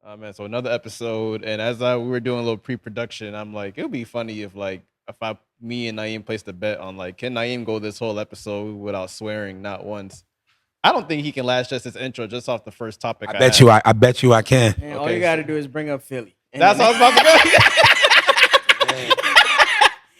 Man, so another episode, and as we were doing a little pre-production, I'm like, it would be funny if like if me and Naim placed a bet on like, can Naim go this whole episode without swearing not once? I don't think he can last just his intro, just off the first topic I I bet had. you. I bet you I can. And all Okay, you got to do is bring up Philly. And That's then- what I was about to go.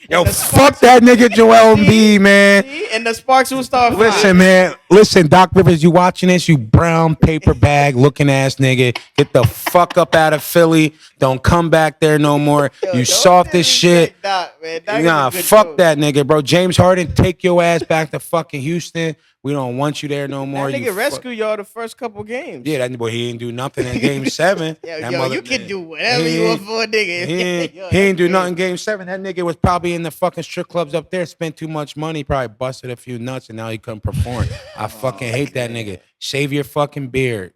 Yo, the fuck that nigga Joel Embiid, man. See? And the sparks will start Listen, flying. man. Listen, Doc Rivers, you watching this? You brown paper bag looking ass nigga. Get the fuck up out of Philly. Don't come back there no more. Yo, You don't soft as shit. Doc, man. Doc is Nah, a good fuck coach. that nigga, bro. James Harden, take your ass back to fucking Houston. We don't want you there no more. That You nigga fuck- rescued y'all the first couple games. Yeah, that boy, he didn't do nothing in Game 7. Yo, That yo, mother- you can do whatever He you want ain't- for a nigga. He ain't, Yo, he ain't do that's nothing in crazy. Game 7. That nigga was probably in the fucking strip clubs up there, spent too much money, probably busted a few nuts, and now he couldn't perform. I fucking hate that nigga. Shave your fucking beard.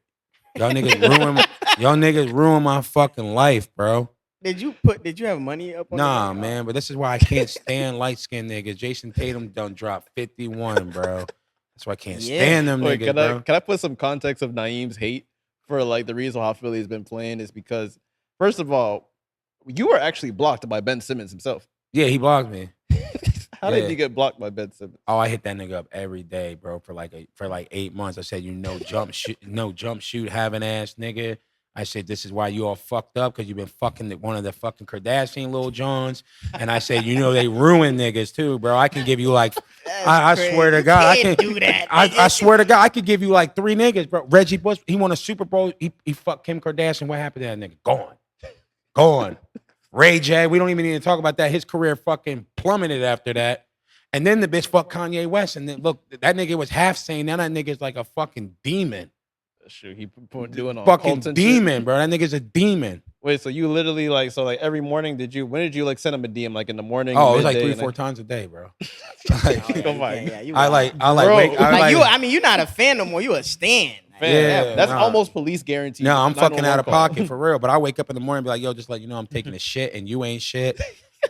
Y'all niggas ruin my fucking life, bro. Did you have money up on Nah, the man, but this is why I can't stand light-skinned niggas. Jason Tatum done dropped 51, bro. That's why I can't Yeah. stand them Wait, niggas, can bro. I put some context of Naeem's hate for like the reason how Philly's been playing is because first of all, you were actually blocked by Ben Simmons himself. Yeah, he blocked me. How Yeah. did you get blocked by Ben Simmons? Oh, I hit that nigga up every day, bro, for like 8 months. I said, no jump shoot having ass nigga. I said, this is why you all fucked up because you've been fucking one of the fucking Kardashian Lil Johns. And I said, they ruin niggas too, bro. I can give you like, I swear to God, I can do that. I swear to God, I could give you like 3 niggas, bro. Reggie Bush, he won a Super Bowl. He fucked Kim Kardashian. What happened to that nigga? Gone. Ray J, we don't even need to talk about that. His career fucking plummeted after that. And then the bitch fucked Kanye West. And then look, that nigga was half sane. Now that nigga's like a fucking demon. Shoot, he doing all Fucking cult and demon, shit. bro. That nigga's a demon. Wait, so you literally like every morning when did you like send him a DM like in the morning? Oh, it was like midday, 3 or and 4 then- times a day, bro. Oh, yeah, Come you on. can't- yeah, you I wild. like Bro. wake. Like you. I mean, you're not a fan no more. You a stan. Man, Yeah, that's nah. almost police guarantee. No, I'm fucking out of 911 call. pocket for real. But I wake up in the morning and be like, yo, just like, I'm taking a shit and you ain't shit.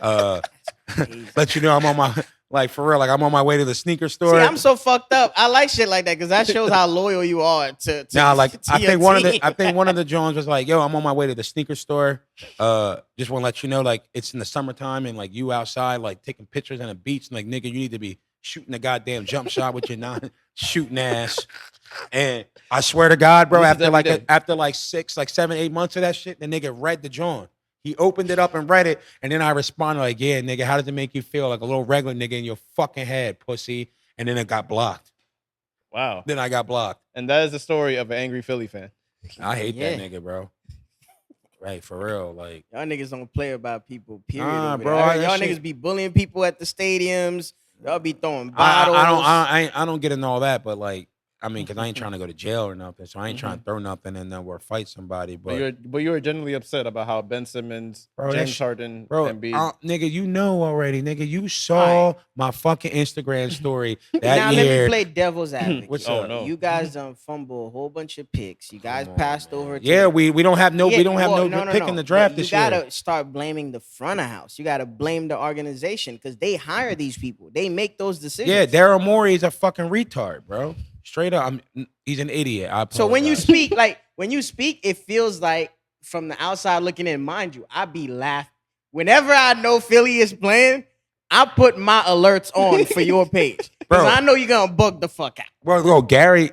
Let you know I'm on my, like for real, like I'm on my way to the sneaker store. See, I'm so fucked up. I like shit like that because that shows how loyal you are to Nah, like to I your think one of the team. I think one of the Jones was like, yo, I'm on my way to the sneaker store. Just want to let you know, like it's in the summertime and like you outside, like taking pictures on the beach, and like nigga, you need to be shooting a goddamn jump shot with your non shooting ass. And I swear to God, bro, This is after every like day. after like 6, like 7, 8 months of that shit, the nigga read the John. He opened it up and read it, and then I responded like, yeah, nigga, how does it make you feel? Like a little regular nigga in your fucking head, pussy. And then it got blocked. Wow. Then I got blocked. And that is the story of an angry Philly fan. I hate that Yeah. nigga, bro. Right, for real. Like, Y'all niggas don't play about people. Period. Nah, over bro, there. that Y'all shit- niggas be bullying people at the stadiums. Y'all be throwing I bottles. I don't get into all that, but like, I mean, because I ain't trying to go to jail or nothing, so I ain't trying to throw nothing and then or fight somebody. But But you were genuinely upset about how Ben Simmons, Bro, that James sh- Harden, bro, and B. nigga, you know already, nigga. You saw my fucking Instagram story that now let year. me play devil's advocate. What's Oh, up? no. You guys fumble a whole bunch of picks. You guys Come on, passed man. over. To Yeah, we don't have no Yeah, we don't have well, no pick in the draft But this you gotta year. start blaming the front of house. You gotta blame the organization because they hire these people. They make those decisions. Yeah, Daryl Morey is a fucking retard, bro. Straight up, he's an idiot. So when you apologize. speak, it feels like from the outside looking in. Mind you, I be laughing whenever I know Philly is playing. I put my alerts on for your page because Bro. I know you're gonna bug the fuck out. Bro, Gary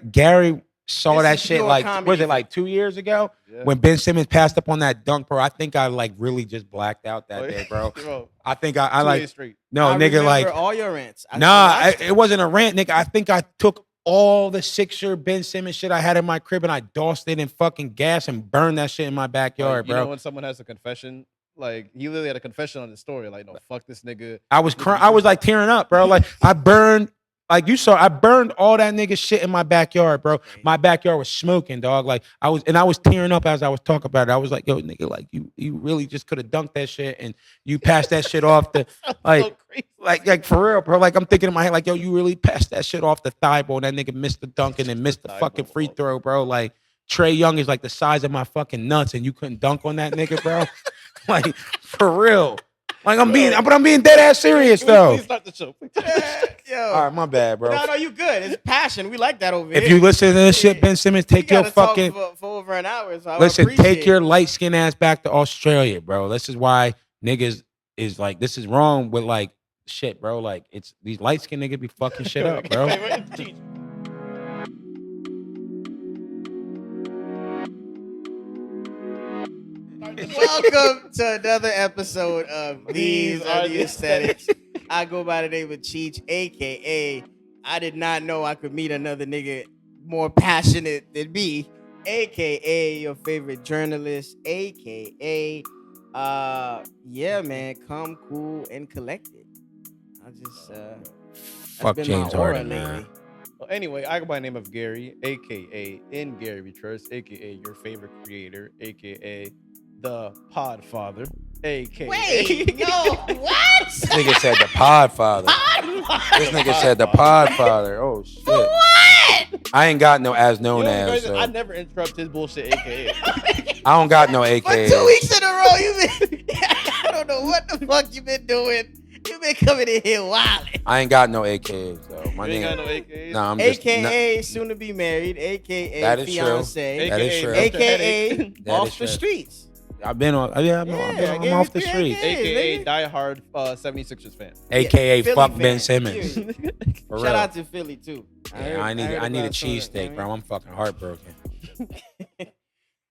saw This that is shit pure like comedy was it for like 2 years ago Yeah. when Ben Simmons passed up on that dunk, bro? I think I like really just blacked out that day, bro. Bro, I think I 2 like days straight. no I nigga remember like all your rants. it wasn't a rant, nigga. I think I took all the Sixer Ben Simmons shit I had in my crib and I doused it in fucking gas and burned that shit in my backyard, Like, you know bro. when someone has a confession, like he literally had a confession on his story, like no, fuck this nigga. I was crying. I was like tearing up, bro. Like I burned, like you saw, I burned all that nigga shit in my backyard, bro. My backyard was smoking, dog. Like I was tearing up as I was talking about it. I was like, yo, nigga, like you really just could have dunked that shit and you passed that shit off the like. So crazy. Like for real, bro. Like I'm thinking in my head, like, yo, you really passed that shit off the thigh ball. That nigga missed the dunk and then missed the Thigh fucking free ball. throw, bro. Like Trey Young is like the size of my fucking nuts, and you couldn't dunk on that nigga, bro. Like for real. Like I'm being dead ass serious though. Please start the show. Yo. All right, my bad, bro. No, you good. It's passion. We like that over If here. you listen to this shit, Ben Simmons, We take your gotta talk fucking for over an hour. So listen. I appreciate Take your it. light skin ass back to Australia, bro. This is why niggas is like this is wrong with like shit, bro. Like it's these light skin niggas be fucking shit up, bro. Welcome to another episode of These Are the Aesthetics. I go by the name of Cheech, aka I did not know I could meet another nigga more passionate than me, aka your favorite journalist, aka yeah man, calm, cool, and collected. I just Fuck been James my aura Harden, man. lately. Well, anyway, I go by the name of Gary, aka in Gary We Trust, aka your favorite creator, aka the Podfather, aka. Wait, no, what? This nigga said the Podfather. This nigga said the Podfather. Oh shit. What? I ain't got no as You known know, as. So. I never interrupt his bullshit, aka. I don't got no For AKA. 2 weeks in a row, you been. I don't know what the fuck you been doing. You been coming in here wilding. I ain't got no AKA. So my You ain't got name. no AKAs? Nah, I'm just. AKA soon to be married. AKA That is true. fiance. That is true. AKA That off is the true. streets. I've been on. Yeah, I'm I gave off you the 3 streets. AKAs. AKA nigga. diehard 76ers fan. AKA Philly fuck fan, Ben Simmons. period. For Shout real. out to Philly too. Yeah, I need heard a about some of cheesesteak, it, bro. I'm fucking heartbroken.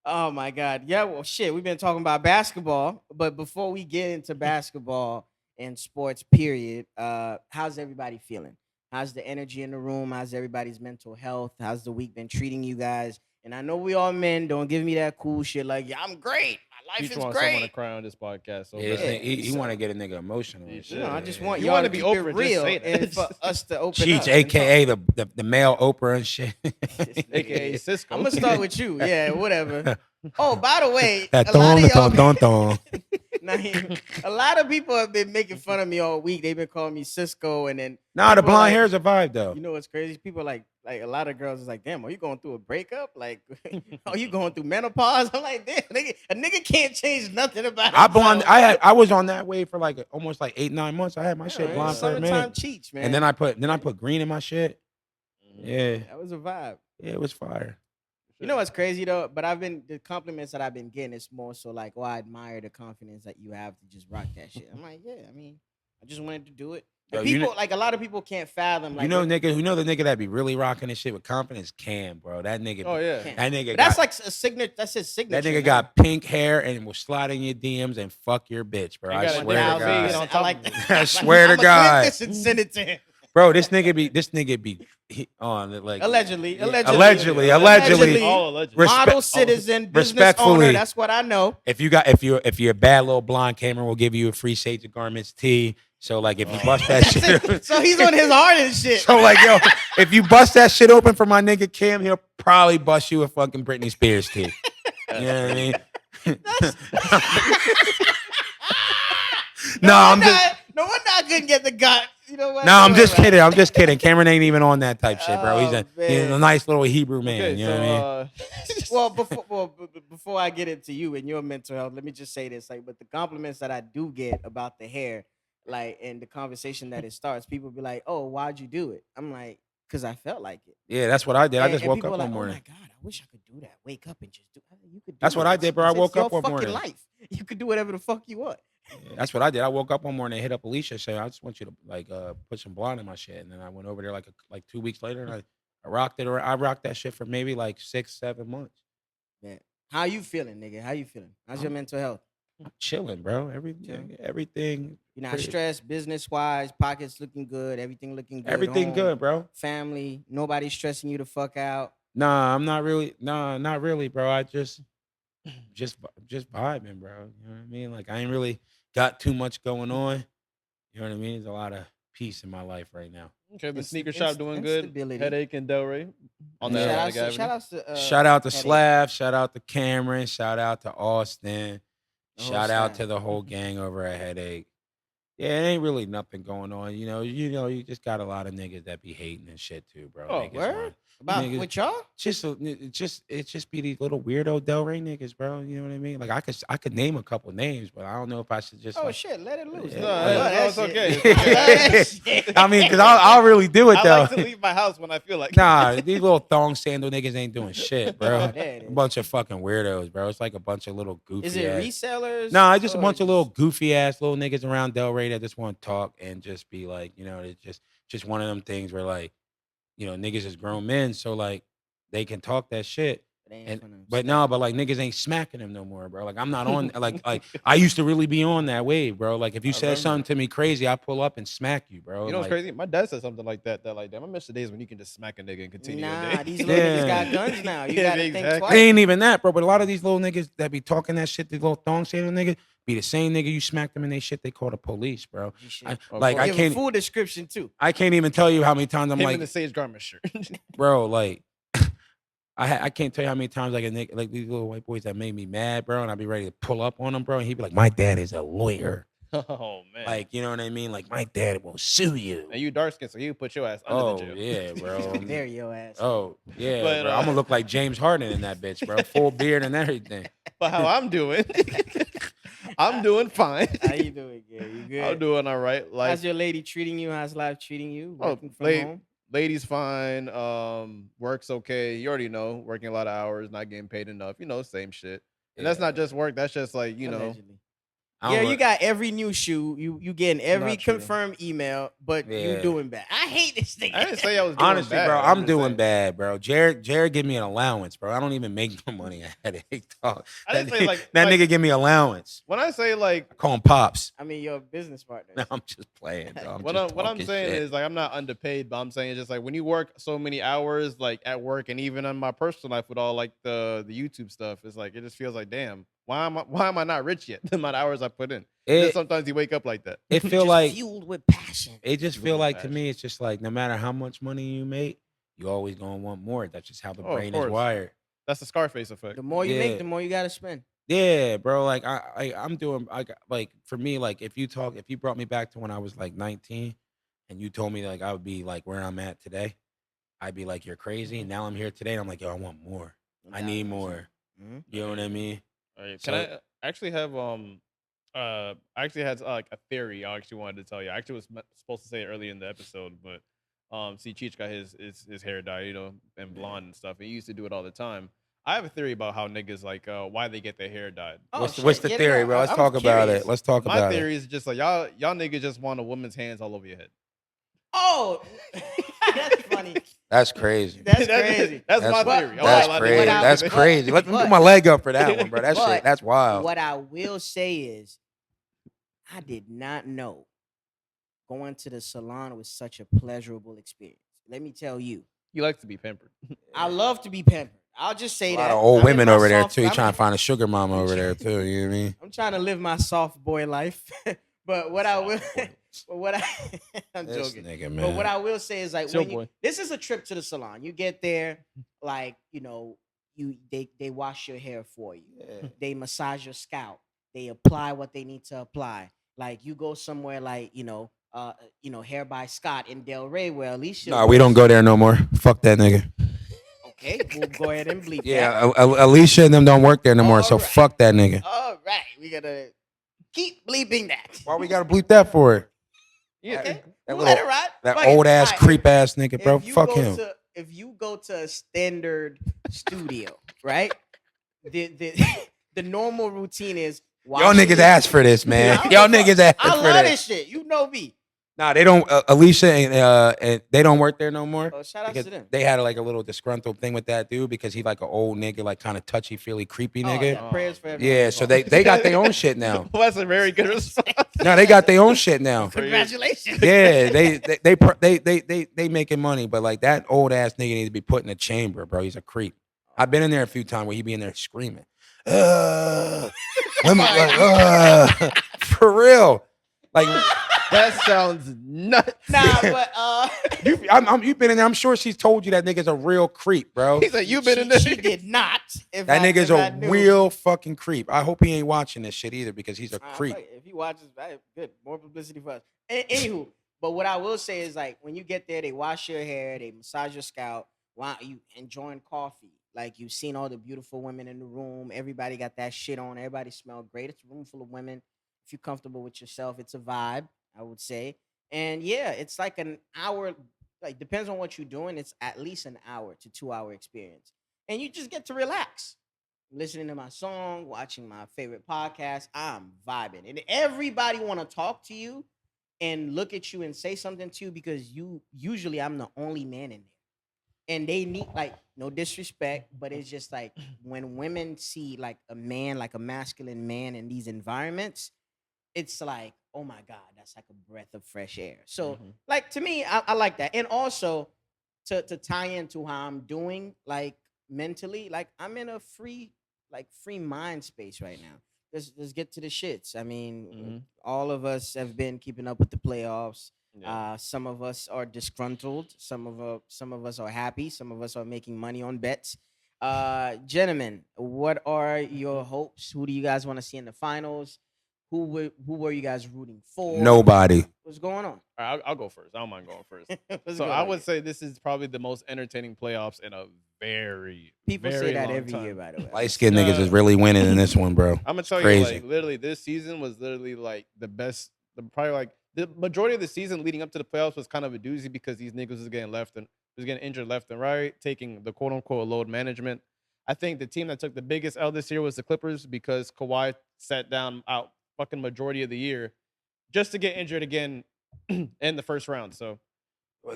Oh my God. Yeah, well shit. We've been talking about basketball, but before we get into basketball and sports, period, how's everybody feeling? How's the energy in the room? How's everybody's mental health? How's the week been treating you guys? And I know we all men, don't give me that cool shit like, yeah, I'm great. My life Each is want someone to great. cry on this podcast. So Yeah, this bad. nigga, he want to get a nigga emotional. and You shit. You know, I just want You y'all wanna to be be Oprah, just real say that. and for us to open Cheech, up. AKA the male Oprah and shit. AKA Cisco. I'm gonna start with you. Yeah, whatever. Oh, by the way, That a lot of y'all, thong. Naim, a lot of people have been making fun of me all week. They've been calling me Cisco, and then Nah, the people blonde like- hair's a vibe though. you know what's crazy? People like a lot of girls is like, damn, are you going through a breakup? Like, are you going through menopause? I'm like, damn, a nigga can't change nothing about I blonde. himself. I was on that way for like almost like 8-9 months. I had my shit Yeah, blonde for a summertime minute, cheats, man. and then I put green in my shit. Yeah, that was a vibe. yeah, it was fire. You know what's crazy though? But the compliments that I've been getting is more so like, oh, I admire the confidence that you have to just rock that shit. I'm like, yeah, I mean, I just wanted to do it. Yo, And you people know- like a lot of people can't fathom. Like, You know, what- nigga, the nigga that be really rocking this shit with confidence, Cam, bro. That nigga, Oh yeah. Can't. that nigga, But that's got, like a signature. That's his signature. that nigga man. got pink hair and will slide in your DMs and fuck your bitch, bro. You I got a swear to different God, vein on I top like. of it. I swear to I'ma clip God. this and send it to him. bro. This nigga be on like Allegedly. allegedly. All allegedly. Model, Respect- citizen, business respectfully. owner. That's what I know. If you're a bad little blonde, Cameron will give you a free Sage of Garments tee. So like if you bust that shit, So he's on his heart and shit. so like yo, if you bust that shit open for my nigga Cam, he'll probably bust you a fucking Britney Spears tee. You know what I mean? No, I'm just. No wonder I couldn't get the gut. You know what? No, I'm just Whatever. kidding. I'm just kidding. Cameron ain't even on that type shit, bro. He's Oh, a man. nice little Hebrew man. Okay, you know what I mean? Well, before I get into you and your mental health, let me just say this: like, but the compliments that I do get about the hair, like, and the conversation that it starts, people be like, "Oh, why'd you do it?" I'm like, "Cause I felt like it." Yeah, that's what I did. I And- just and woke people up are one like, morning. Oh my god, I wish I could do that. Wake up and just do. You could. Do That's what it. I did, bro. I It's woke your up one fucking morning. life. You could do whatever the fuck you want. Yeah, that's what I did. I woke up one morning and hit up Alicia, saying, "I just want you to like put some blonde in my shit." And then I went over there like 2 weeks later, and I rocked it. I rocked that shit for maybe like 6-7 months. Man, how you feeling, nigga? How you feeling? How's your mental health? I'm chilling, bro. Chilling. Everything, You're not Pretty- stressed, business wise, pockets looking good, everything looking good. everything home, good, bro. Family, nobody stressing you the fuck out. Nah, I'm not really. Nah, not really, bro. I just vibing, bro. You know what I mean? Like I ain't really got too much going on. You know what I mean? There's a lot of peace in my life right now. Okay, the Insta- sneaker shop doing good. instability. Headache and Delray on And that shout, Atlantic outs to, Avenue. shout outs to Shout out to Headache. Slav. Shout out to Cameron. Shout out to Austin. The whole Shout out staff. to the whole gang over at Headache. Yeah, it ain't really nothing going on. You know, you just got a lot of niggas that be hating and shit too, bro. Oh, Niggas word? want- About Niggas- with y'all? It just be these little weirdo Delray niggas, bro. You know what I mean? Like I could name a couple names, but I don't know if I should just. Oh like, shit, let it loose. Yeah. No, I love that it's shit. okay. It's I love that shit. I mean, because I'll really do it I though. like to leave my house when I feel like. Nah, these little thong sandal niggas ain't doing shit, bro. Oh, there it A is. bunch of fucking weirdos, bro. It's like a bunch of little goofy. Is it ass. resellers? Nah, it's just a or bunch of just- little goofy ass little niggas around Delray that just want to talk and just be like, it's just one of them things where like, niggas is grown men, so like they can talk that shit. They ain't And finna but snap. no, but like niggas ain't smacking them no more, bro. Like I'm not on like I used to really be on that wave, bro. Like if you I said remember. something to me crazy, I pull up and smack you, bro. You know what's Like, crazy? My dad said something like that. That like, damn, I miss the days when you can just smack a nigga and continue your Nah, day. these little niggas Yeah. got guns now. You Yeah, gotta think exactly. twice. They ain't even that, bro. But a lot of these little niggas that be talking that shit, these little thong sandal niggas, be the same nigga you smack them in they shit. They call the police, bro. You should I, Of like I give a can't, full description too. I can't even tell you how many times I'm Him like, in the Sage Garment shirt. bro, like. I can't tell you how many times like a nigga, like these little white boys that made me mad, bro, and I'd be ready to pull up on them, bro, and he'd be like, "My dad is a lawyer." Oh man. Like, you know what I mean? Like, my dad will sue you. and you dark skin, so you put your ass under Oh the jail. yeah, bro. Bury your ass. Oh yeah, But, bro. I'm gonna look like James Harden in that bitch, bro. Full beard and everything. But how I'm doing, I'm doing fine. How you doing? Yeah, you good? I'm doing all right. Like, How's your lady treating you? How's life treating you? Oh, Working from late. home? lady's fine. Work's okay. You already know, working a lot of hours, not getting paid enough. Same shit. And that's not just work. That's just like Allegedly. I Yeah, don't you got every new shoe. You getting every Not true. confirmed email, but you Yeah. doing bad. I hate this thing. I didn't say I was doing honestly, bad. bro, I'm just doing saying. bad, bro. Jared give me an allowance, bro. I don't even make no money at Headache Dog. I didn't say, like- that like- nigga give me allowance. When I say like, I call him pops. I mean, your business partner. No, I'm just playing, bro. what I'm saying is like I'm not underpaid, but I'm saying it's just like when you work so many hours like at work and even on my personal life with all like the YouTube stuff, it's like it just feels like damn, why am I not rich yet? The amount of hours I put in. Just sometimes you wake up like that. it feel Just like fueled with passion. it just Fueled feel with like to passion. me, it's just like no matter how much money you make, you always gonna want more. That's just how the Oh, of brain is course. wired. That's the Scarface effect. The more you Yeah. make, the more you gotta spend. Yeah, bro. Like I'm doing. Like for me, like if you brought me back to when I was like 19, and you told me like I would be like where I'm at today, I'd be like, you're crazy. And now I'm here today, and I'm like, yo, I want more. I need more. Mhm. You know what I mean? All right, So- can I actually have I actually had like a theory I actually wanted to tell you. I actually was supposed to say it earlier in the episode, but see, Cheech got his hair dyed, and blonde and stuff. He used to do it all the time. I have a theory about how niggas like why they get their hair dyed. Oh, what's shit, the get it theory, out. bro? Let's I'm talk about curious. it. Let's talk My about theory is just like y'all niggas just want a woman's hands all over your head. Oh, that's funny. That's crazy. That's crazy. That's That's my what- theory. I That's want a lot of crazy. niggas- That's crazy. Let me but- put my leg up for that one, bro. That but shit. That's wild. What I will say is, I did not know going to the salon was such a pleasurable experience. Let me tell you, You like to be pampered. I love to be pampered. I'll just say A that. lot of old I'm in women my over there soft- too. You I'm- trying to find a sugar mama over there too. You know what I mean? I'm trying to live my soft boy life. But what I will, but what I, I'm This joking. nigga, man. But what I will say is like Chill, when you, boy. this is a trip to the salon. You get there, like they wash your hair for you. Yeah. They massage your scalp. They apply what they need to apply. Like you go somewhere like Hair by Scott in Del Rey, where Alicia. Nah, we don't go there no more. Fuck that nigga. Okay, we'll go ahead and bleep that. Yeah, Alicia and them don't work there no more. So Alright. fuck that nigga. All right, we gotta keep bleeping that. Why we gotta bleep that for? Yeah. Okay, That we'll little- let it ride. That Fuck it. old ass Alright, creep ass nigga, if bro. you Fuck go him. if you go to a standard studio, right? The the normal routine is Y'all washing niggas your- asked for this, man. I don't Y'all give a niggas asked I for love this. this shit. You know me. Nah, they don't. Alicia and they don't work there no more. Oh, shout out Because to them. they had like a little disgruntled thing with that dude because he like an old nigga, like kind of touchy feely, creepy Oh, nigga. yeah, prayers for everyone. Yeah, so they got their own shit now. Well, that's a very good response. No, they got their own shit now. Congratulations. Yeah, they making money, but like that old ass nigga need to be put in a chamber, bro. He's a creep. I've been in there a few times where he be in there screaming. Let me, like, for real. Like That sounds nuts. Nah, but you've been in there. I'm sure she's told you that nigga's a real creep, bro. He said you've been in there. she did not. If That nigga's if I a knew. real fucking creep. I hope he ain't watching this shit either because he's a creep. Fuck it. If he watches, good. More publicity for us. Anywho, but what I will say is like when you get there, they wash your hair, they massage your scalp. Wow, you enjoying coffee. Like you've seen all the beautiful women in the room. Everybody got that shit on. Everybody smell great. It's a room full of women. If you're comfortable with yourself, it's a vibe, I would say. And yeah, it's like an hour, like depends on what you're doing. It's at least an hour to 2 hour experience. And you just get to relax. Listening to my song, watching my favorite podcast. I'm vibing. And everybody wanna talk to you and look at you and say something to you because you usually I'm the only man in there and they need like no disrespect, but it's just like when women see like a man, like a masculine man in these environments, it's like, oh my God, that's like a breath of fresh air. So, Mhm. like to me, I like that. And also to tie into how I'm doing, like mentally, like I'm in a free mind space right now. Let's get to the shits. I mean, Mhm. all of us have been keeping up with the playoffs. Yeah. Some of us are disgruntled. Some of us are happy. Some of us are making money on bets. Gentlemen, what are your hopes? Who do you guys want to see in the finals? Who were you guys rooting for? Nobody. What's going on? All right, I'll go first. I don't mind going first. What's So going I on would here? say this is probably the most entertaining playoffs in a very, People say very that long every year, time. by the way. Light skinned niggas is Uh, really winning in this one, bro. I'm gonna It's tell you, crazy. like, literally, this season was literally like the best. Probably like the majority of the season leading up to the playoffs was kind of a doozy because these niggas was getting left and was getting injured left and right, taking the quote unquote load management. I think the team that took the biggest L this year was the Clippers because Kawhi sat down out fucking majority of the year just to get injured again in the first round. So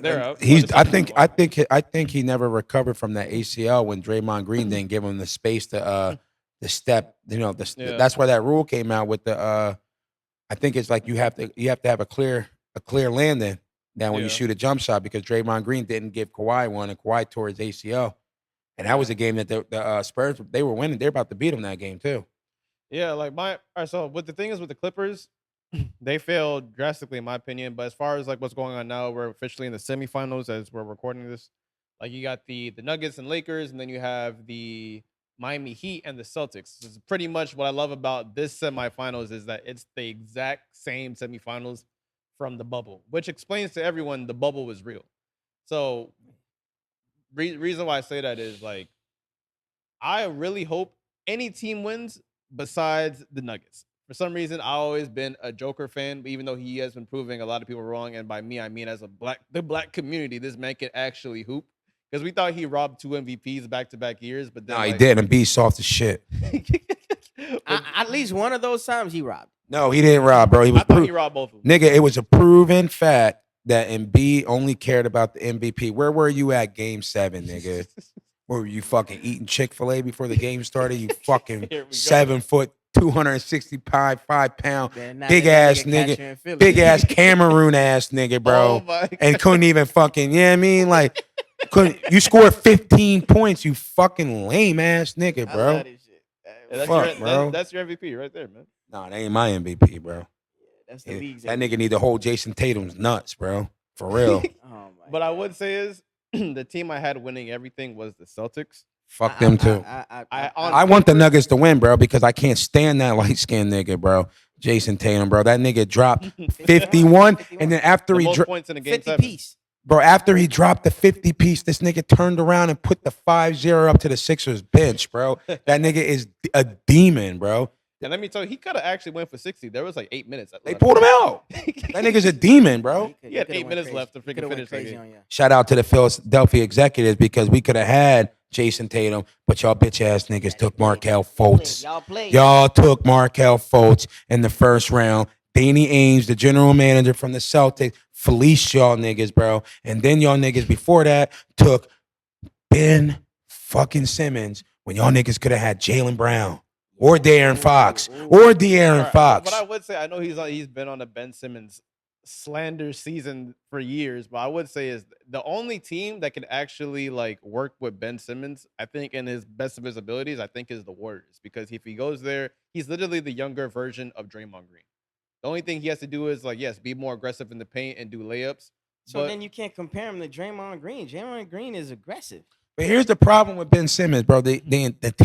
they're out for the He's. I season think. anyway. I think he never recovered from that ACL when Draymond Green didn't give him the space to step. You know, Yeah, that's why that rule came out with the. I think it's like you have to have a clear landing now when you yeah, shoot a jump shot because Draymond Green didn't give Kawhi one and Kawhi tore his ACL. And that was yeah. a game that the Spurs they were winning. They're about to beat them that game too. Yeah, like my all right, so what the thing is with the Clippers, they failed drastically in my opinion. But as far as like what's going on now, we're officially in the semifinals as we're recording this. Like you got the Nuggets and Lakers, and then you have the Miami Heat and the Celtics. This is pretty much what I love about this semifinals is that it's the exact same semifinals from the bubble, which explains to everyone the bubble was real. So reason why I say that is like I really hope any team wins besides the Nuggets. For some reason, I've always been a Joker fan, but even though he has been proving a lot of people wrong, and by me I mean as the black community, this man can actually hoop. Because we thought he robbed 2 MVPs back to back years, but No, then he like didn't. Be soft as shit. but At least one of those times he robbed. No, he didn't rob, bro. He was I thought he robbed both of them. nigga. It was a proven fact that Embiid only cared about the MVP. Where were you at Game 7, nigga? Were you fucking eating Chick-fil-A before the game started? You fucking Here we go. 7 foot, 265 pound, Better not big let that ass catch nigga, you in Philly. big ass Cameroon ass nigga, Oh bro, my and god. couldn't even fucking. You know what I mean? Like, couldn't you scored 15 points? You fucking lame ass nigga, I bro. love this shit. Yeah, that's Fuck, your bro. that's your MVP right there, man. Nah, that ain't my MVP, bro. That's the Yeah, league's that MVP. nigga need to hold Jason Tatum's nuts, bro. For real. Oh my But I God. would say is the team I had winning everything was the Celtics. Fuck them too. On I want the paper- Nuggets to win, bro, because I can't stand that light skinned nigga, bro. Jason Tatum, bro. That nigga dropped 51, and then after the he most dro- points in a game 50 7. piece. bro, after he dropped the 50 piece, this nigga turned around and put the 5-0 up to the Sixers bench, bro. That nigga is a demon, bro. And let me tell you, he could have actually went for 60. There was like 8 minutes. They pulled him out. That nigga's a demon, bro. He had 8 minutes left to freaking coulda went finish that crazy game. on you. Shout out to the Philadelphia executives because we could have had Jason Tatum, but y'all bitch ass niggas took Markel Fultz. Y'all played. Y'all took Markel Fultz in the first round. Danny Ainge, the general manager from the Celtics, fleeced y'all niggas, bro. And then y'all niggas before that took Ben fucking Simmons when y'all niggas could have had Jalen Brown or De'Aaron Fox or De'Aaron Alright, Fox. But I would say I know he's been on the Ben Simmons slander season for years, but I would say is the only team that can actually like work with Ben Simmons, I think in his best of his abilities, I think is the Warriors. Because if he goes there, he's literally the younger version of Draymond Green. The only thing he has to do is like, yes, be more aggressive in the paint and do layups. So but then you can't compare him to Draymond Green. Draymond Green is aggressive. But here's the problem with Ben Simmons, bro. The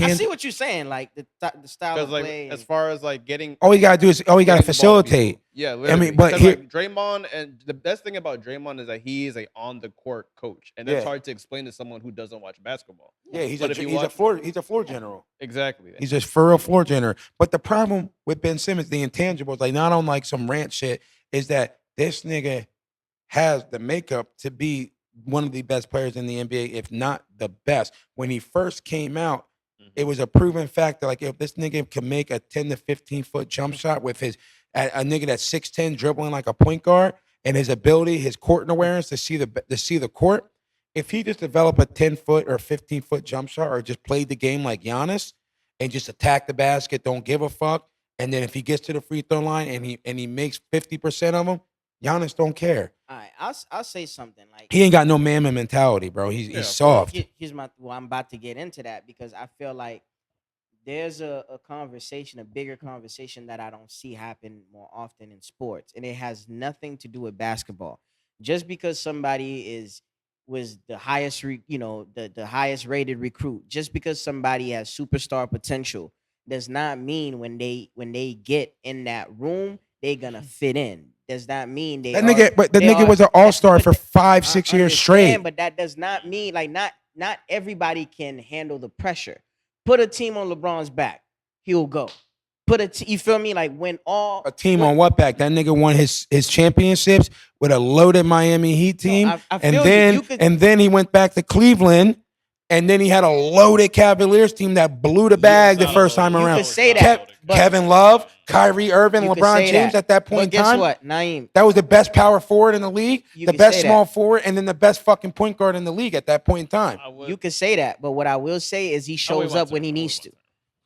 I see what you're saying, like the style Because of like play. as far as like getting all you gotta do is all you gotta getting the ball to people. facilitate. Yeah, I literally. mean, but Because here, like Draymond, and the best thing about Draymond is that he is a on the court coach, and that's Yeah. hard to explain to someone who doesn't watch basketball. yeah, he's But a if you he's a watch- floor general. Exactly. He's just for real floor general. But the problem with Ben Simmons, the intangibles, like not on like some rant shit, is that this nigga has the makeup to be one of the best players in the NBA, if not the best. When he first came out, it was a proven fact that like if this nigga can make a 10 to 15 foot jump shot with his a nigga that's 6'10 dribbling like a point guard and his ability, his court awareness to see the court. If he just developed a 10 foot or 15 foot jump shot or just played the game like Giannis and just attack the basket, don't give a fuck. And then if he gets to the free throw line and he makes 50% of them, Giannis don't care. All right, I'll say something like He ain't got no mammoth mentality, bro. He's Yeah. soft. Here's my. Well, I'm about to get into that because I feel like there's a conversation, a bigger conversation that I don't see happen more often in sports, and it has nothing to do with basketball. Just because somebody was the highest, the highest rated recruit, just because somebody has superstar potential, does not mean when they get in that room they gonna fit in. Does not mean That nigga, but the nigga was an all-star for 5-6 years straight. But that does not mean like not everybody can handle the pressure. Put a team on LeBron's back, he'll go. You feel me? Like when all A team on what back? That nigga won his championships with a loaded Miami Heat team, I and feel then you could- and then he went back to Cleveland, and then he had a loaded Cavaliers team that blew the bag the first time you around. could say that, but Kevin Love, Kyrie Irving, you could LeBron say James that. at that point But in guess time. what, Naim? That was the best power forward in the league, You the can best say small that. forward, and then the best fucking point guard in the league at that point in time. You could say that, but what I will say is he shows up when he needs to.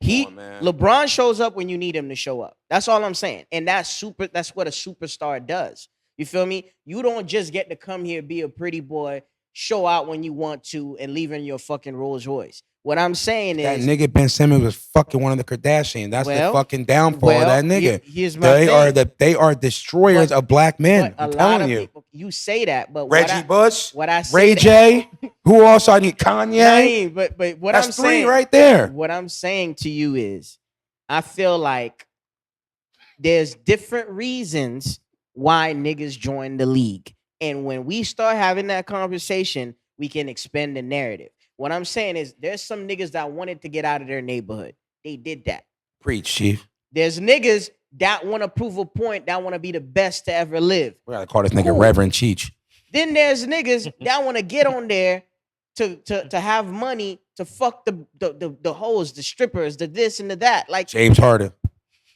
Come on, man. LeBron shows up when you need him to show up. That's all I'm saying. And that's what a superstar does. You feel me? You don't just get to come here, be a pretty boy, show out when you want to, and leave in your fucking Rolls Royce. What I'm saying That is nigga Ben Simmons was fucking one of the Kardashians. That's Well- the fucking downfall of that nigga. Here's my thing. They are destroyers But- of black men. But a I'm lot telling of you. people, you say that, but Reggie Bush, what I say Ray that- J, who also I need Kanye. Naim, but what That's I'm three saying right there. What I'm saying to you is, I feel like there's different reasons why niggas join the league, and when we start having that conversation, we can expand the narrative. What I'm saying is, there's some niggas that wanted to get out of their neighborhood. They did that. Preach, Chief. There's niggas that want to prove a point, that want to be the best to ever live. We gotta call this nigga Cool. Reverend Cheech. Then there's niggas that want to get on there to have money to fuck the hoes, the strippers, the this and the that. Like, James Harden.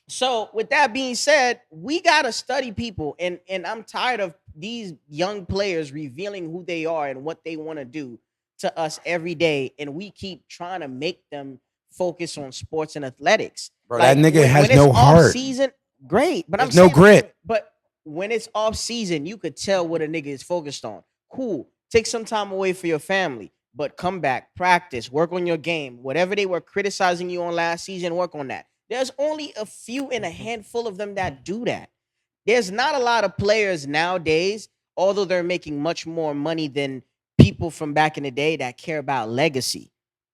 so with that being said, we gotta study people, and I'm tired of these young players revealing who they are and what they want to do to us every day, and we keep trying to make them focus on sports and athletics. Bro, that nigga has no it's heart. off season, great, but There's I'm no saying, grit. But when it's off season, you could tell what a nigga is focused on. Cool, take some time away for your family, but come back, practice, work on your game. Whatever they were criticizing you on last season, work on that. There's only a few and a handful of them that do that. There's not a lot of players nowadays, although they're making much more money than people from back in the day, that care about legacy.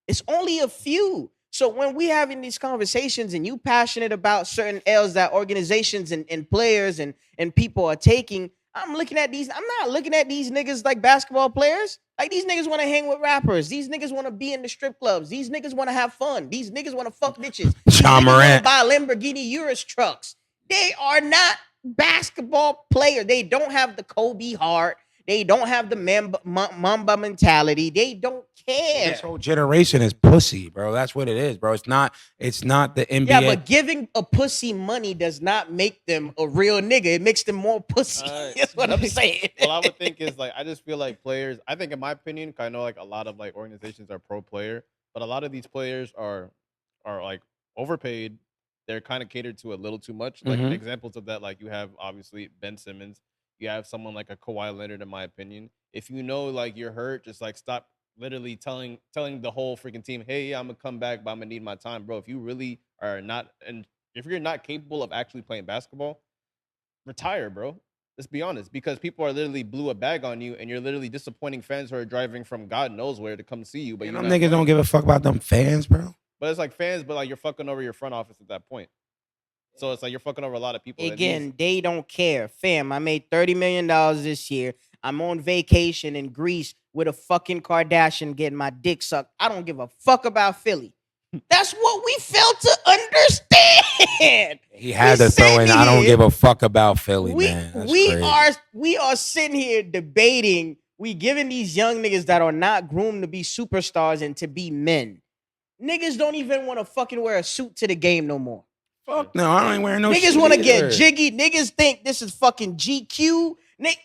It's only a few. So when we having these conversations and you passionate about certain L's that organizations and players and people are taking, I'm not looking at these niggas like basketball players. Like, these niggas want to hang with rappers. These niggas want to be in the strip clubs. These niggas want to have fun. These niggas want to fuck bitches. These John niggas wanna Morant. buy Lamborghini Urus trucks. They are not basketball players. They don't have the Kobe heart. They don't have the Mamba mentality. They don't care. This whole generation is pussy, bro. That's what it is, bro. It's not the NBA. Yeah, but giving a pussy money does not make them a real nigga. It makes them more pussy. That's what I'm saying. Well, I would think is like, I just feel like players, I think in my opinion, 'cause I know like a lot of like organizations are pro player, but a lot of these players are like overpaid. They're kind of catered to a little too much. Like Mhm. examples of that, like you have obviously Ben Simmons. You have someone like a Kawhi Leonard, in my opinion. If you know like you're hurt, just like stop literally telling the whole freaking team, hey, I'm gonna come back, but I'm gonna need my time, bro. If you really are not, and if you're not capable of actually playing basketball, retire, bro. Let's be honest, because people are literally blew a bag on you, and you're literally disappointing fans who are driving from God knows where to come see you. But And you're them not niggas don't playing. give a fuck about them fans, bro. But it's like fans, but like you're fucking over your front office at that point. So it's like you're fucking over a lot of people. Again, they don't care. Fam, I made $30 million this year. I'm on vacation in Greece with a fucking Kardashian getting my dick sucked. I don't give a fuck about Philly. That's what we failed to understand. He had We to throw in. sitting I don't here- give a fuck about Philly, we man. That's we crazy. are sitting here debating. We giving these young niggas that are not groomed to be superstars and to be men. Niggas don't even want to fucking wear a suit to the game no more. Fuck no, I ain't wearing no shit Niggas want to get either. jiggy. Niggas think this is fucking GQ.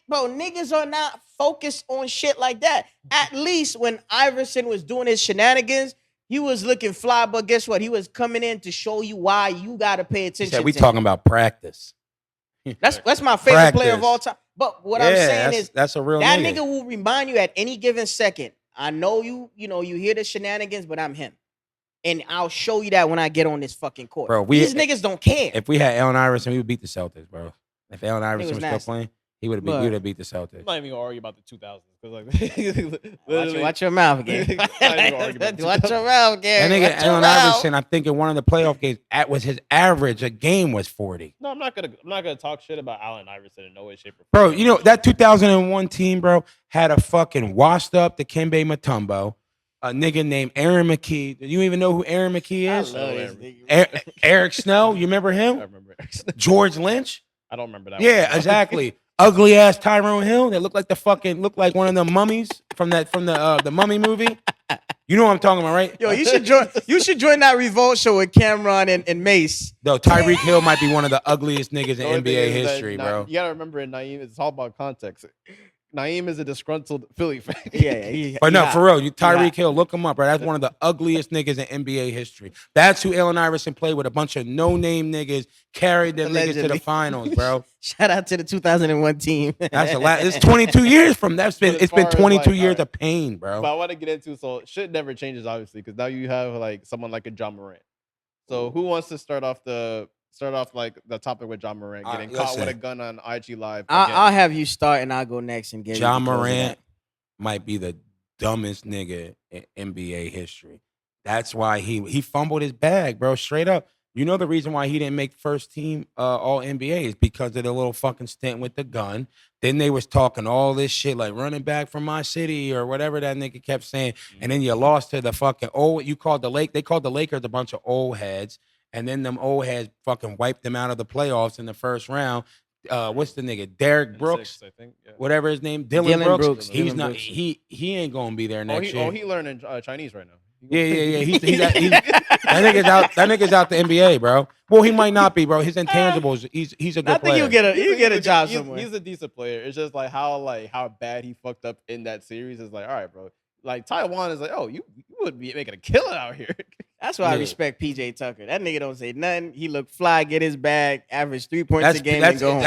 Bro, niggas are not focused on shit like that. At least when Iverson was doing his shenanigans, he was looking fly. But guess what? He was coming in to show you why you got to pay He attention. said we to talking him. about practice. That's my favorite player of Practice. all time. But what I'm saying is that's a real that nigga. nigga will remind you at any given second. I know you hear the shenanigans, but I'm him. And I'll show you that when I get on this fucking court. Bro, These niggas don't care. If we had Allen Iverson, we would beat the Celtics, bro. If Allen Iverson was still nasty. playing, we would have beat the Celtics. I'm not even gonna argue about the 2000s because like Watch your mouth, again. Not even argument. Watch your mouth, again. That nigga Watch your Allen mouth. Iverson, I think in one of the playoff games, was his average a game was 40. No, I'm not gonna talk shit about Allen Iverson in no way, shape, or form. Bro, you know that 2001 team, bro, had a fucking washed up Dikembe Mutombo, a nigga named Aaron McKee. Do you even know who Aaron McKee I is? love this nigga. Eric Snow, you remember I him? remember. George Lynch? I don't remember that. Yeah, one. exactly. Ugly ass Tyrone Hill that looked like like one of the mummies from the Mummy movie. You know what I'm talking about, right? Yo, you should join that revolt show with Cameron and Mace. Though Tyreek Hill might be one of the ugliest niggas The in only thing NBA is that history, bro. You gotta remember, Naim. It's all about context. Naim is a disgruntled Philly fan. But no, for real, Tyreek Yeah. Hill, look him up, bro. That's one of the ugliest niggas in NBA history. That's who Allen Iverson played with. A bunch of no-name niggas, carried them niggas to the Allegedly. finals, bro. Shout out to the 2001 team. That's a lot. It's 22 years from that. As It's been far as, 22 like, years alright. of pain, bro. But I want to get into shit never changes, obviously, because now you have like someone like a John Morant. So who wants to start off like the topic with John Morant getting caught with a gun on IG Live? I'll have you start and I'll go next and get John you to close it Morant out. might be the dumbest nigga in NBA history. That's why he fumbled his bag, bro. Straight up. You know the reason why he didn't make first team all NBA is because of the little fucking stint with the gun. Then they was talking all this shit like running back from my city or whatever that nigga kept saying. And then you lost to the fucking they called the Lakers a bunch of old heads. And then them old heads fucking wiped them out of the playoffs in the first round. What's the nigga? Derek Brooks, I think. Yeah. whatever his name, Dylan Brooks. Brooks. He's Dylan not. Brooks. He ain't gonna be there next year. He learning Chinese right now. Yeah. That nigga's out the NBA, bro. Well, he might not be, bro. His intangibles. He's a good I think player. you get a job somewhere. He's a decent player. It's just like how bad he fucked up in that series is like, all right, bro. Like Taiwan is like, oh, you would be making a killing out here. That's why I Yeah. respect PJ Tucker. That nigga don't say nothing. He look fly, get his bag, average 3 points a game, and go home.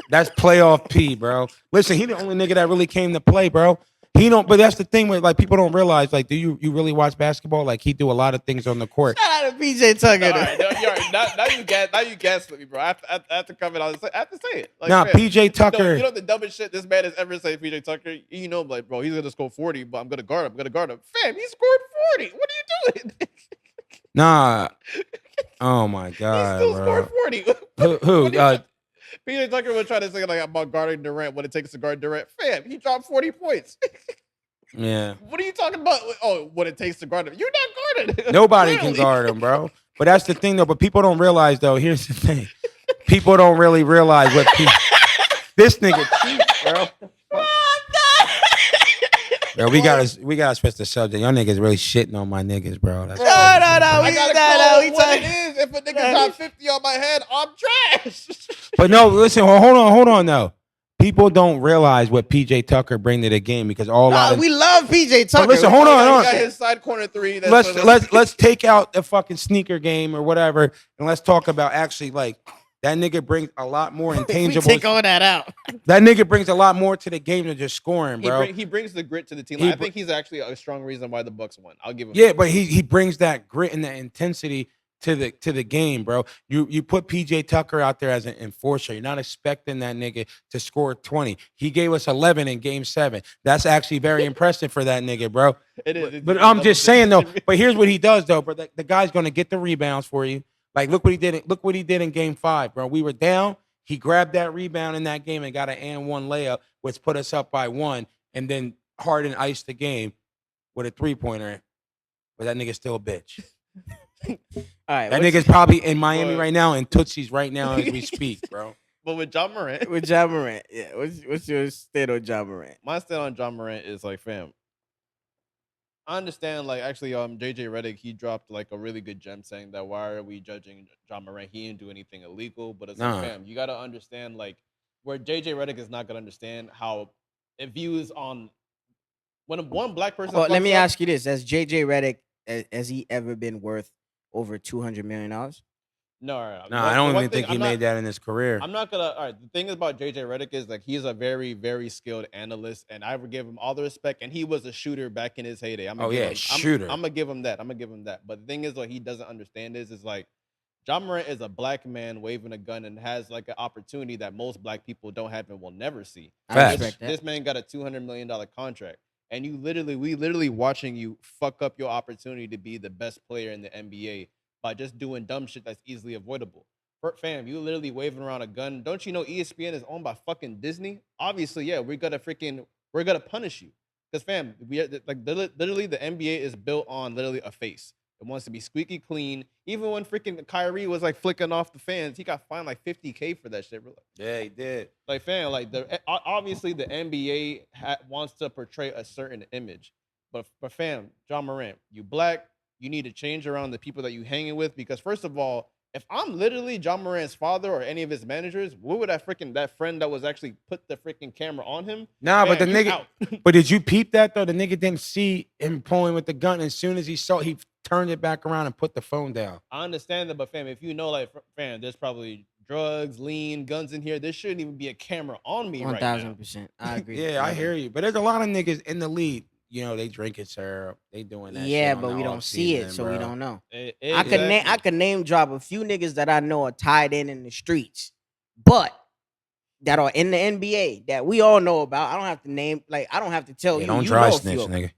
That's playoff P, bro. Listen, he the only nigga that really came to play, bro. He don't. But that's the thing with like people don't realize. Like, do you really watch basketball? Like, he do a lot of things on the court. Shout out to PJ Tucker. All right, now you gaslit me, bro. I have to come in. I have to say it. Like, Nah, man, PJ Tucker. You know the dumbest shit this man has ever said. PJ Tucker. You know, like, bro, he's gonna score 40, but I'm gonna guard him. Fam, he scored 40. What are you doing? Nah. Oh my He god, still bro. scored 40. Who? PJ Tucker was trying to say like about guarding Durant, what it takes to guard Durant. Fam, he dropped 40 points. Yeah. What are you talking about? Oh, what it takes to guard him? You're not guarded. Nobody can Clearly. guard him, bro. But that's the thing, though. But people don't realize, though. Here's the thing: people don't really realize what this nigga cheats, bro. Bro, we gotta switch the subject. Y'all niggas really shitting on my niggas, bro. That's No. I We gotta got call we it what talking. it is. If a nigga drop 50 on my head, I'm trash. But no, listen, hold on, though. People don't realize what PJ Tucker bring to the game because We love PJ Tucker. listen, hold on. He got his side corner three. That's Let's take out the fucking sneaker game or whatever, and let's talk about actually like that nigga brings a lot more We intangibles. take all that out. That nigga brings a lot more to the game than just scoring, bro. He brings the grit to the team. He I think he's actually a strong reason why the Bucks won. I'll give him. Yeah, but he brings that grit and that intensity to the game, bro. You put PJ Tucker out there as an enforcer. You're not expecting that nigga to score 20. He gave us 11 in game 7. That's actually very impressive for that nigga, bro. It is. But I'm just saying though. But here's what he does though, bro. The guy's gonna get the rebounds for you. Like look what he did. Look what he did in game 5, bro. We were down. He grabbed that rebound in that game and got an and one layup, which put us up by 1. And then Harden iced the game with a 3-pointer. But that nigga's still a bitch. All right, That nigga's probably in Miami right now and Tootsie's right now as we speak, bro. But with John Morant, with Ja Morant, yeah. What's your state on Ja Morant? my stand on John Morant is like, fam, I understand, like, actually, JJ Redick, he dropped like a really good gem saying that why are we judging John Morant? He didn't do anything illegal, but it's like, fam, you gotta understand, like, where JJ Redick is not gonna understand how it views on when one black person. Oh, let me ask you this: has JJ Redick has he ever been worth over $200 million? No, I don't even think he made that in his career. I'm not gonna. All right, the thing about JJ Redick is like he's a very, very skilled analyst, and I would give him all the respect. And he was a shooter back in his heyday. Shooter. I'm gonna give him that. But the thing is, what he doesn't understand is like John Morant is a black man waving a gun and has like an opportunity that most black people don't have and will never see. I respect that. This man got a $200 million contract, and we literally watching you fuck up your opportunity to be the best player in the NBA. By just doing dumb shit that's easily avoidable. Fam, you literally waving around a gun. Don't you know ESPN is owned by fucking Disney? Obviously, yeah, we're gonna punish you. Because fam, literally the NBA is built on literally a face. It wants to be squeaky clean. Even when freaking Kyrie was like flicking off the fans, he got fined like $50K for that shit. Yeah, he did. Like fam, like obviously the NBA wants to portray a certain image. But fam, John Morant, you black. You need to change around the people that you hanging with because first of all, if I'm literally John Morant's father or any of his managers, what would that friend that was actually put the freaking camera on him? Nah, but the nigga. Out. But did you peep that though? The nigga didn't see him pulling with the gun. As soon as he saw, he turned it back around and put the phone down. I understand that, but fam, if you know, like, fam, there's probably drugs, lean, guns in here. There shouldn't even be a camera on me right now. 1,000%. I agree. Yeah, I hear you. But there's a lot of niggas in the lead. You know, they drinking syrup. They doing that. Yeah, shit but we don't see it, so bro. we don't know. Exactly. I could name drop a few niggas that I know are tied in the streets, but that are in the NBA that we all know about. I don't have to name, like, I don't have to tell you. Don't you dry know snitch, nigga.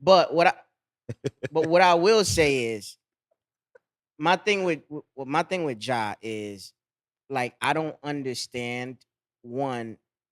But what I will say is, my thing with Ja is, like, I don't understand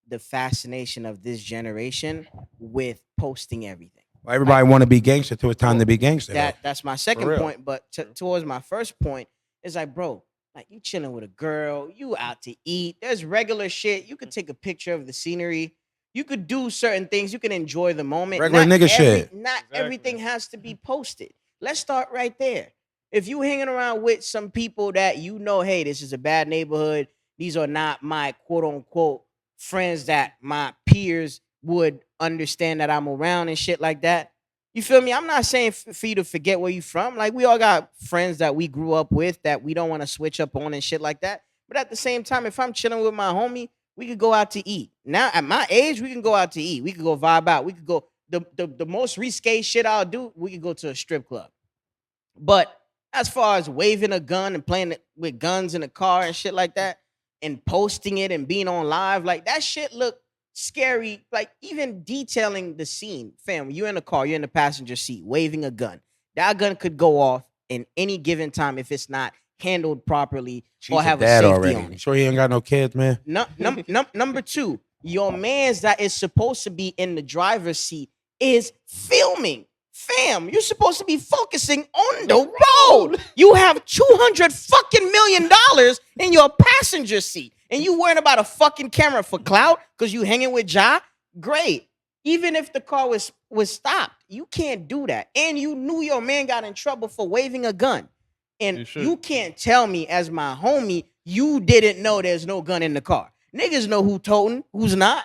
the fascination of this generation with posting everything. Well, everybody want to be gangster till it's time to be gangster. That's my second point. But towards my first point, it's like, bro, like you chilling with a girl, you out to eat. There's regular shit. You could take a picture of the scenery. You could do certain things. You can enjoy the moment. Regular nigga shit. Not everything has to be posted. Let's start right there. If you hanging around with some people that you know, hey, this is a bad neighborhood. These are not my quote unquote friends that my peers would understand that I'm around and shit like that. You feel me? I'm not saying for you to forget where you from. Like, we all got friends that we grew up with that we don't want to switch up on and shit like that. But at the same time, if I'm chilling with my homie, we could go out to eat. Now, at my age, we can go out to eat. We could go vibe out. We could go, the most risque shit I'll do, we could go to a strip club. But as far as waving a gun and playing with guns in the car and shit like that, and posting it and being on live, like, that shit look scary. Like, even detailing the scene, fam, you're in a car, you're in the passenger seat, waving a gun. That gun could go off in any given time if it's not handled properly or have a safety already. on it. Sure, he ain't got no kids, man. Number two, your man's that is supposed to be in the driver's seat is filming. Fam, you're supposed to be focusing on the road. You have $200 million in your passenger seat, and you worrying about a fucking camera for clout because you hanging with Ja. Great. Even if the car was stopped, you can't do that. And you knew your man got in trouble for waving a gun, and you can't tell me as my homie you didn't know there's no gun in the car. Niggas know who toting, who's not.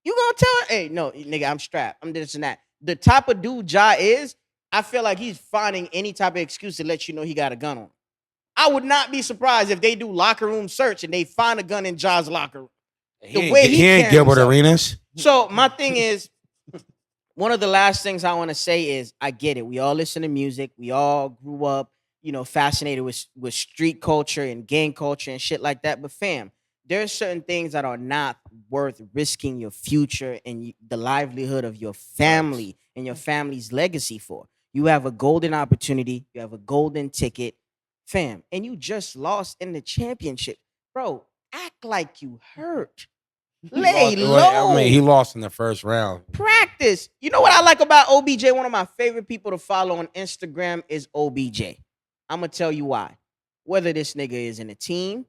You gonna tell her, hey, no, nigga, I'm strapped. I'm this and that. The type of dude Ja is, I feel like he's finding any type of excuse to let you know he got a gun on. I would not be surprised if they do locker room search and they find a gun in Ja's locker room. He ain't Gilbert Arenas. So my thing is, one of the last things I want to say is, I get it. We all listen to music. We all grew up. fascinated with street culture and gang culture and shit like that. But fam, there's certain things that are not worth risking your future and the livelihood of your family and your family's legacy for. You have a golden opportunity. You have a golden ticket, fam, and you just lost in the championship, bro. Act like you hurt. Lay low. I mean, he lost in the first round. Practice. You know what I like about OBJ? One of my favorite people to follow on Instagram is OBJ. I'm gonna tell you why. Whether this nigga is in a team,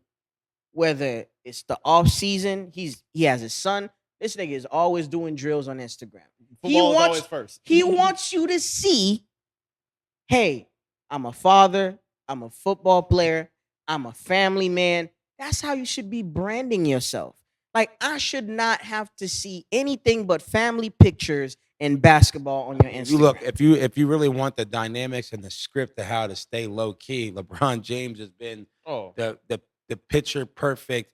whether it's the off season, he has his son. This nigga is always doing drills on Instagram. Football is always first. He wants you to see, hey, I'm a father, I'm a football player, I'm a family man. That's how you should be branding yourself. Like, I should not have to see anything but family pictures and basketball on your Instagram. You look, if you really want the dynamics and the script of how to stay low key, LeBron James has been the picture perfect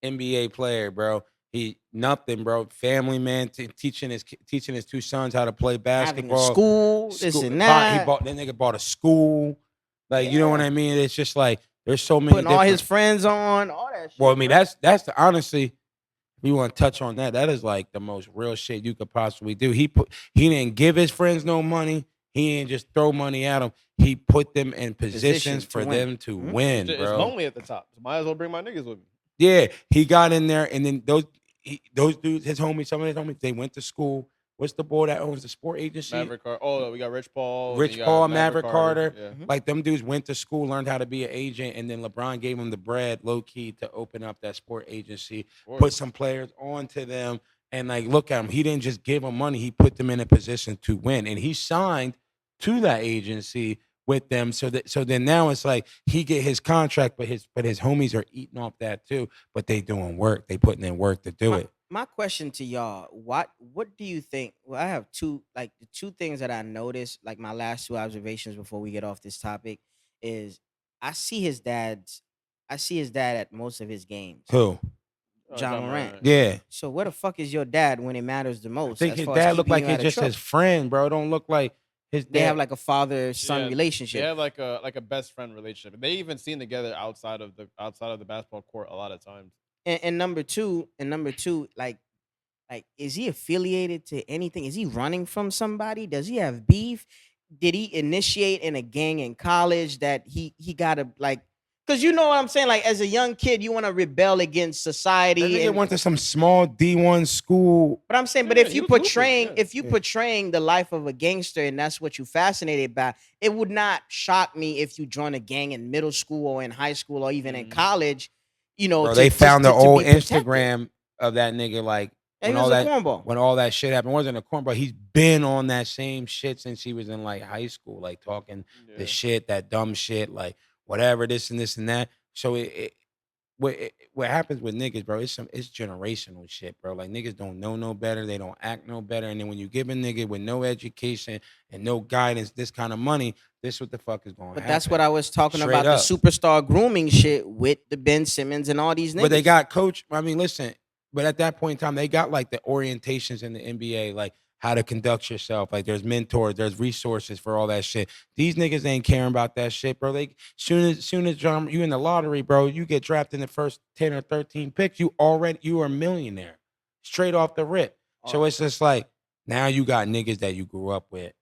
NBA player, bro. He nothing, bro. Family man, teaching his two sons how to play basketball. School, this and that. That nigga bought a school. Like, you know what I mean? It's just like there's so many. Putting all his friends on, all that shit. Well, I mean, that's the honestly. If you want to touch on that, that is like the most real shit you could possibly do. He didn't give his friends no money. He didn't just throw money at them. He put them in positions for them to win, bro. It's lonely at the top. So might as well bring my niggas with me. Yeah, he got in there, and then those dudes, his homies, some of his homies, they went to school. What's the boy that owns the sport agency? Maverick Carter. Oh, we got Rich Paul. Maverick Carter. Yeah. Like, them dudes went to school, learned how to be an agent, and then LeBron gave him the bread, low key, to open up that sport agency, put some players onto them, and like, look at him. He didn't just give them money; he put them in a position to win, and he signed to that agency with them. So then now it's like he get his contract, but his homies are eating off that too. But they doing work. They putting in work to do it. My question to y'all, what do you think? Well, I have the two things that I noticed, like my last two observations before we get off this topic, is I see his dad at most of his games. Who? John Morant. Yeah. So where the fuck is your dad when it matters the most? I think his dad looked like he's just his friend, bro. It don't look like his dad. They have like a father-son relationship. They have like a best friend relationship. They even seen together outside of the basketball court a lot of times. And number two, like, is he affiliated to anything? Is he running from somebody? Does he have beef? Did he initiate in a gang in college that he got to, like, because you know what I'm saying? Like, as a young kid, you want to rebel against society. And went to some small D1 school. But I'm saying, but if you portraying the life of a gangster and that's what you fascinated by, it would not shock me if you join a gang in middle school or in high school or even in college. Bro, they found the old Instagram of that nigga, like, when all that shit happened. It wasn't a cornball. He's been on that same shit since he was in like high school, like talking the shit, that dumb shit, like whatever, this and that. So what happens with niggas, bro, it's generational shit, bro. Like, niggas don't know no better, they don't act no better, and then when you give a nigga with no education and no guidance this kind of money, this what the fuck is going on. But that's what I was talking about, the superstar grooming shit with the Ben Simmons and all these niggas. But they got coach. I mean, listen. But at that point in time, they got like the orientations in the NBA, like how to conduct yourself. Like, there's mentors, there's resources for all that shit. These niggas ain't caring about that shit, bro. They soon as John, you in the lottery, bro, you get drafted in the first 10 or 13 picks, you are a millionaire straight off the rip. So it's just like, now you got niggas that you grew up with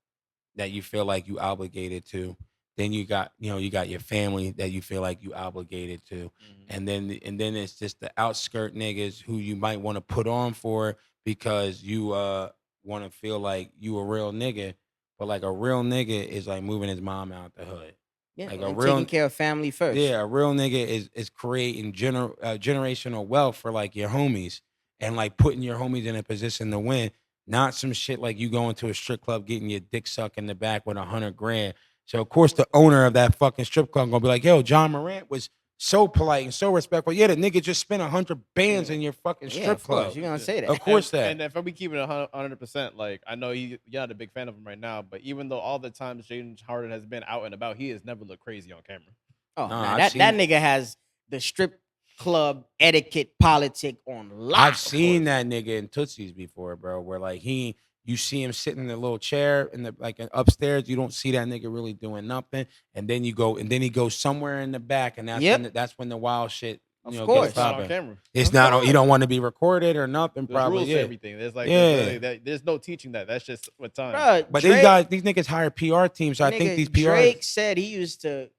that you feel like you obligated to. Then you got your family that you feel like you obligated to. And then it's just the outskirt niggas who you might want to put on for because you want to feel like you a real nigga. But like, a real nigga is like moving his mom out the hood. Yeah, like and taking care of family first. Yeah, a real nigga is creating generational wealth for like your homies and like putting your homies in a position to win. Not some shit like you going to a strip club getting your dick sucked in the back with $100,000. So of course the owner of that fucking strip club gonna be like, yo, John Morant was so polite and so respectful. Yeah, the nigga just spent 100 bands in your fucking strip club. You're gonna say that. Of course that. And if we keep it 100%, like, I know you're not a big fan of him right now, but even though all the times James Harden has been out and about, he has never looked crazy on camera. Oh, that nigga has the strip club etiquette politic on lock. I've seen that nigga in Tootsie's before, bro, where like he You see him sitting in a little chair in the like upstairs. You don't see that nigga really doing nothing. And then he goes somewhere in the back, and that's when the wild shit course. gets It's not on popping. camera. It's not. You don't want to be recorded or nothing. There's Probably rules yeah. to everything. There's like Yeah. there's no teaching that. That's just what time. Bruh, But Drake, these niggas hire PR teams. So I think nigga, these PR. Drake said he used to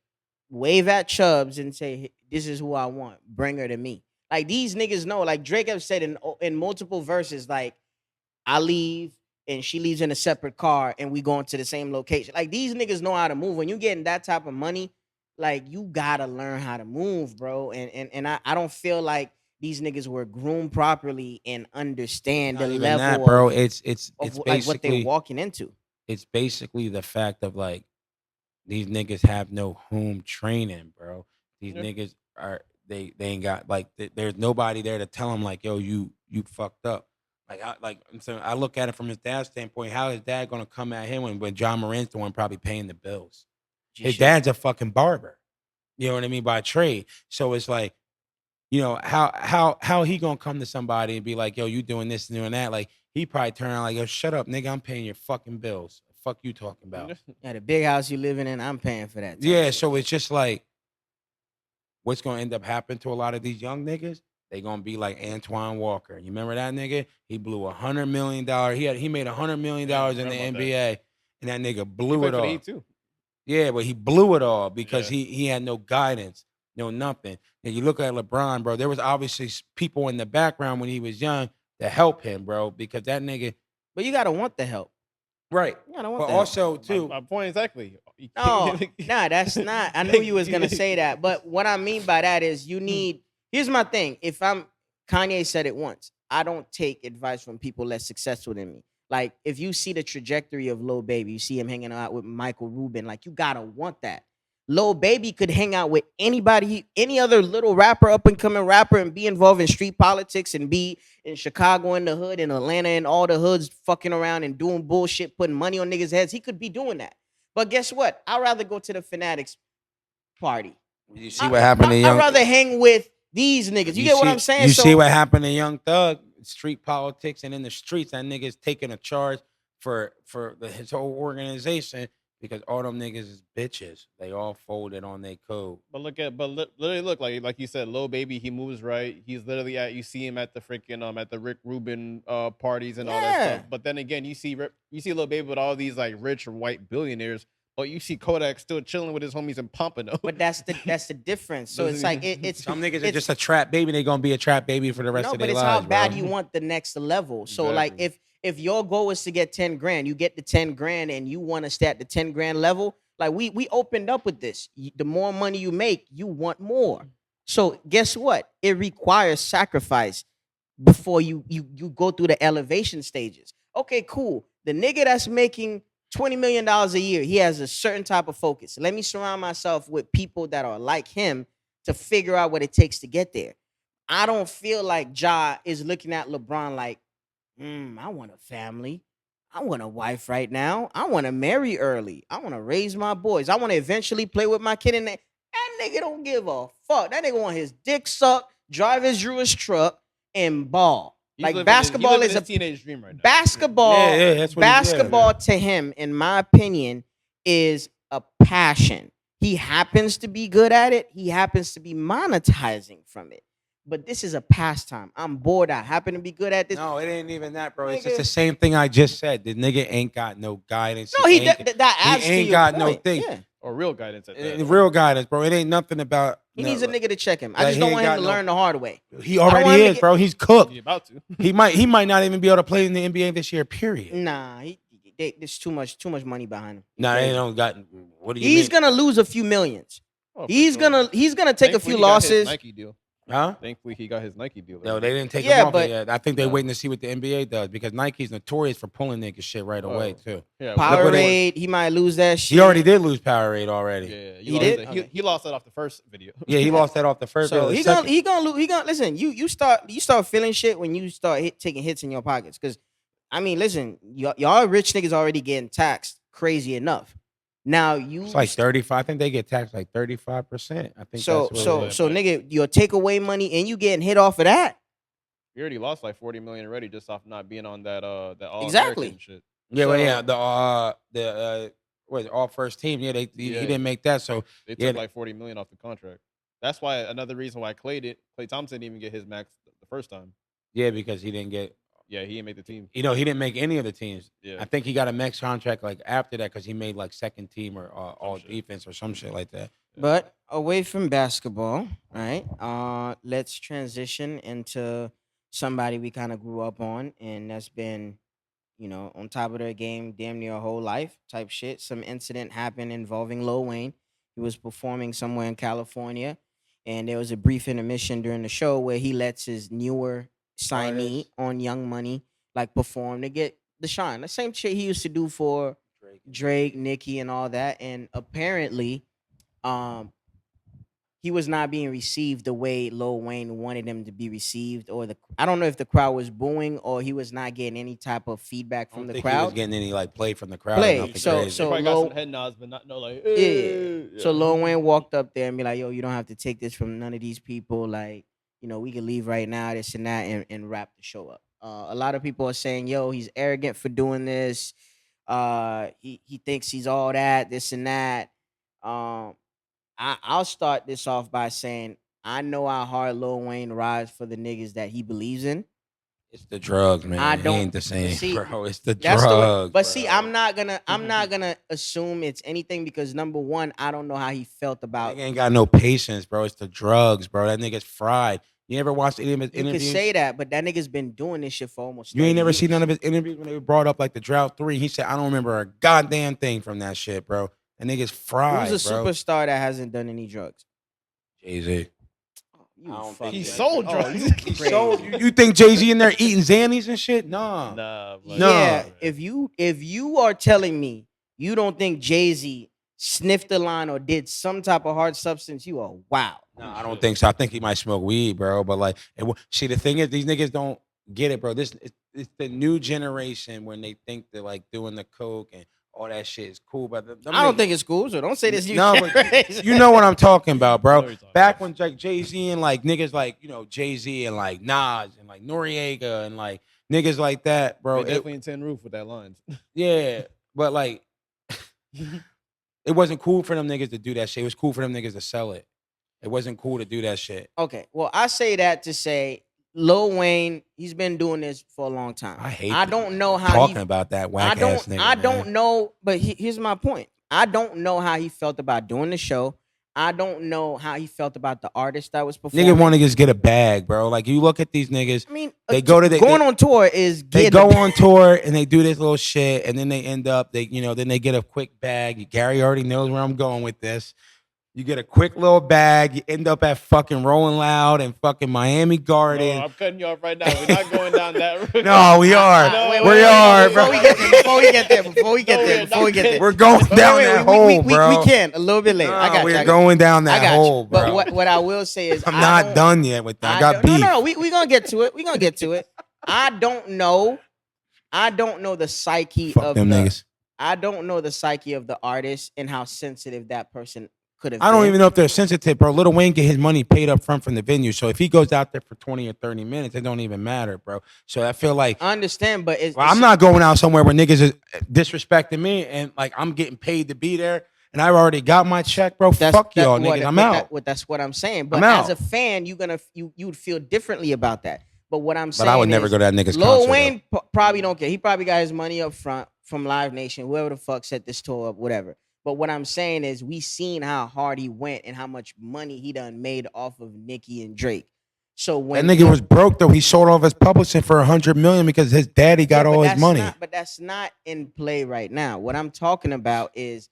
wave at Chubbs and say, "This is who I want. Bring her to me." Like these niggas know. Like Drake have said in multiple verses, like I leave and she leaves in a separate car and we going to the same location. Like these niggas know how to move. When you getting that type of money, like you gotta learn how to move, bro. And I don't feel like these niggas were groomed properly and understand the Not even level that, bro. of, It's like what basically they're walking into. it's basically the fact of like these niggas have no home training, bro. These Yeah. niggas they ain't got like there's nobody there to tell them like, yo, you fucked up. So I look at it from his dad's standpoint. How is dad gonna come at him when John Morant's the one probably paying the bills? His dad's a fucking barber. You know what I mean? By trade. So it's like, how he gonna come to somebody and be like, yo, you doing this and doing that? Like he probably turn around like, yo, shut up, nigga. I'm paying your fucking bills. Fuck you talking about? Yeah, the big house you living in, I'm paying for that. type Yeah, shit. so it's just like what's gonna end up happening to a lot of these young niggas? They gonna be like Antoine Walker. You remember that nigga? He blew $100 million. He made $100 million in the NBA, and that nigga blew it all. Too. Yeah, but he blew it all because he had no guidance, no nothing. And you look at LeBron, bro. There was obviously people in the background when he was young to help him, bro, because that nigga. But you gotta want the help. Right. You gotta want But the help. also too. My point exactly. No, nah, that's not. I knew you was gonna say that. But what I mean by that is you need. Here's my thing. If Kanye said it once, I don't take advice from people less successful than me. Like if you see the trajectory of Lil Baby, you see him hanging out with Michael Rubin. Like you gotta want that. Lil Baby could hang out with anybody, any other little rapper, up and coming rapper, and be involved in street politics and be in Chicago in the hood, in Atlanta, and all the hoods fucking around and doing bullshit, putting money on niggas' heads. He could be doing that. But guess what? I'd rather go to the Fanatics party. You see what happened to Young. I'd rather hang with these niggas. You get what I'm saying? You see what happened to Young Thug? Street politics and in the streets, that nigga's taking a charge for his whole organization because all them niggas is bitches. They all folded on their code. But literally look like you said, Lil Baby, he moves right. He's literally you see him at the freaking at the Rick Rubin parties and all that stuff. But then again, you see Lil Baby with all these like rich or white billionaires. But you see Kodak still chilling with his homies in Pompano. But that's the difference. So it's like it's some niggas are just a trap baby. They gonna be a trap baby for the rest of their lives. No, but it's how bad bro. you want the next level. So Exactly. like if your goal is to get 10 grand, you get the 10 grand and you want to stay at the 10 grand level. Like we opened up with this. The more money you make, you want more. So guess what? It requires sacrifice before you go through the elevation stages. Okay, cool. The nigga that's making $20 million a year, he has a certain type of focus. Let me surround myself with people that are like him to figure out what it takes to get there. I don't feel like Ja is looking at LeBron like, I want a family. I want a wife right now. I want to marry early. I want to raise my boys. I want to eventually play with my kid. And that nigga don't give a fuck. That nigga want his dick sucked, drive his Jewish truck, and ball. Like basketball is a teenage dream right now. Basketball, that's what basketball to him, in my opinion, is a passion. He happens to be good at it. He happens to be monetizing from it. But this is a pastime. I'm bored. I happen to be good at this. No, it ain't even that, bro. It's Nigga. just the same thing I just said. The nigga ain't got no guidance. No, he that adds he to ain't your got point. no thing. Yeah. Or real guidance at that. Real guidance, bro. It ain't nothing about. He needs a nigga to check him. I Like, just he don't ain't want him got to no- learn the hard way. He want already him to is, bro. He's cooked. You're about to. He might not even be able to play in the NBA this year. Period. Nah, there's too much money behind him. Nah, they don't got. What do you He's mean? gonna lose a few millions. Oh, for He's sure. gonna take a Thankfully, few he got his losses. Nike deal. Huh? Thankfully, he got his Nike deal. No, they didn't take Yeah, him off but- yet. I think they're Yeah. waiting to see what the NBA does because Nike's notorious for pulling niggas shit right away too. Yeah, Powerade, what he might lose that shit. He already did lose Powerade already. Yeah, He did? That. Okay. He lost that off the first video. Yeah, he lost that off the first. So the he second- gonna listen. You start feeling shit when you start taking hits in your pockets. Because I mean, listen, y'all rich niggas already getting taxed crazy enough. Now you It's like 35. I think they get taxed like 35%. I think so that's what it is. nigga, your takeaway money and you getting hit off of that. He already lost like 40 million already just off not being on that all Exactly. American shit. Yeah, well, yeah, So- the what all first team. Yeah, he Yeah. didn't make that. So They yeah, took like 40 million off the contract. That's why another reason why Clay Thompson didn't even get his max the first time. yeah, because he didn't get. Yeah, he didn't make the team. You know, he didn't make any of the teams. Yeah. I think he got a max contract like after that because he made like second team or all shit. defense or some shit like that. But away from basketball, right? Let's transition into somebody we kind of grew up on, and that's been, on top of their game damn near a whole life type shit. Some incident happened involving Lil Wayne. He was performing somewhere in California, and there was a brief intermission during the show where he lets his newer signee Artist. on Young Money like perform to get the shine. The same shit he used to do for Drake, Nicki, and all that. And apparently, um, he was not being received the way Lil Wayne wanted him to be received, or I don't know if the crowd was booing or he was not getting any type of feedback I from don't the think he was crowd. getting any like play from the crowd. Play. Or nothing So- crazy. so- They probably Lil- got some head nods, but not no like. Yeah. So Lil Wayne walked up there and be like, "Yo, you don't have to take this from none of these people. Like, we can leave right now, this and that, and wrap the show up." A lot of people are saying, "Yo, he's arrogant for doing this. He thinks he's all that, this and that." I'll start this off by saying I know how hard Lil Wayne rides for the niggas that he believes in. It's the drugs, man. I He don't- ain't the same, see, bro. It's the That's the way. drugs. But see, bro. I'm not gonna assume it's anything because number one, I don't know how he felt about. Nigga ain't got no patience, bro. It's the drugs, bro. That nigga's fried. You ever watched any of his You could interviews? say that, but that nigga's been doing this shit for almost. You ain't 30 never years. seen none of his interviews when they brought up like the Drought 3. He said, I don't remember a goddamn thing from that shit, bro. That nigga's fried, Who's a bro. superstar that hasn't done any drugs? Jay-Z. You I don't fucking- think He so. sold Oh, drugs. you He crazy. So you think Jay-Z in there eating Xannies and shit? Nah. Nah, but- No. Yeah, if you are telling me you don't think Jay-Z sniffed the line or did some type of hard substance, you are wow. No, I don't think so. I think he might smoke weed, bro. But like, see, the thing is, these niggas don't get it, bro. It's the new generation when they think that like doing the coke and all that shit is cool. But I don't think it's cool, so don't say this. No, but you know what I'm talking about, I know bro. what you're talking Back about. when like Jay-Z and like niggas like Jay-Z and like Nas and like Noriega and like niggas like that, bro. They definitely in Tin Roof with that lines. Yeah, but like it wasn't cool for them niggas to do that shit. It was cool for them niggas to sell it. It wasn't cool to do that shit. Okay, well, I say that to say Lil Wayne, he's been doing this for a long time. I hate I that. don't know how Talking he, about that I whack don't ass nigga. I man. don't know, but here's my point. I don't know how he felt about doing the show. I don't know how he felt about the artist that was performing. Nigga want to just get a bag, bro. Like you look at these niggas, I mean, they go to the- going they- on tour is they getting go on tour and they do this little shit, and then they end up then they get a quick bag. Gary already knows where I'm going with this. You get a quick little bag. You end up at fucking Rolling Loud and fucking Miami Garden. No, I'm cutting you off right now. We're not going down that road. No, we are. No, Wait, we wait, wait, are, before bro. we get there, before we get there, before we get No, there, we're before we not get there. getting- We're going Wait, down wait, that we- hole, we bro. can a little bit later. I got you. We're I got going down I that got hole, you. bro. But what I will say is I'm I not don't- done yet with that. I got beef. No, we gonna get to it. We gonna get to it. I don't know. I don't know the psyche Fuck of them the. niggas. I don't know the psyche of the artist and how sensitive that person could have. I don't been. even know if they're sensitive, bro. Lil Wayne get his money paid up front from the venue. So if he goes out there for 20 or 30 minutes, it don't even matter, bro. So I feel like I understand, but I'm not going out somewhere where niggas is disrespecting me and like I'm getting paid to be there and I've already got my check, bro. Fuck y'all niggas. I'm out. That's what I'm saying. But I'm out. as a fan, you would feel differently about that. But what I'm saying, But I would never is, go to that nigga's Lil concert. Wayne probably don't care. He probably got his money up front from Live Nation, whoever the fuck set this tour up, whatever. But what I'm saying is, we seen how hard he went and how much money he done made off of Nicki and Drake. So That when nigga was broke though. He sold off his publishing for $100 million because his daddy got Yeah, all but his money. but that's not in play right now. What I'm talking about is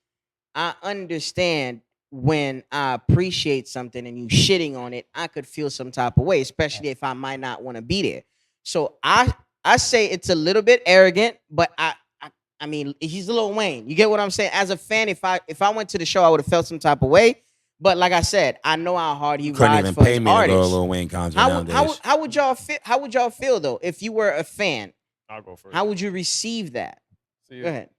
I understand when I appreciate something and you shitting on it, I could feel some type of way, especially if I might not want to be there. So I say it's a little bit arrogant, but I mean he's Lil Wayne. You get what I'm saying? As a fan, if I went to the show, I would have felt some type of way. But like I said, I know how hard he Couldn't rides even for pay his me to go to artists. Lil Wayne concert How nowadays. would y'all feel? How would y'all feel though if you were a fan? I'll go first. How would you receive that? See, Go ahead.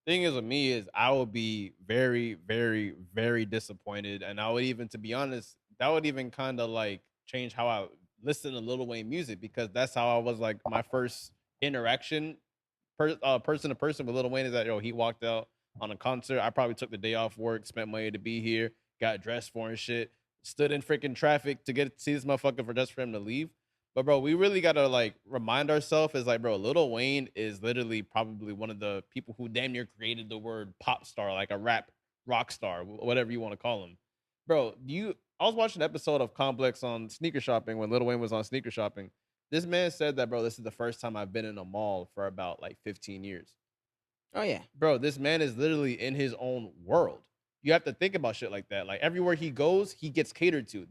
thing is with me is I would be very, very, very disappointed, and I would even, to be honest, that would even kind of like change how I listen to Lil Wayne music because that's how I was like my first interaction person to person with Lil Wayne is that he walked out on a concert. I probably took the day off work, spent money to be here, got dressed for and shit, stood in freaking traffic to get to see this motherfucker for just for him to leave. But bro, we really gotta like remind ourselves is like, bro, Lil Wayne is literally probably one of the people who damn near created the word pop star, like a rap rock star, whatever you want to call him. Bro, I was watching an episode of Complex on sneaker shopping when Lil Wayne was on sneaker shopping. This man said that, bro, this is the first time I've been in a mall for about like 15 years. Oh yeah, Bro, this man is literally in his own world. You have to think about shit like that. Like everywhere he goes, he gets catered to.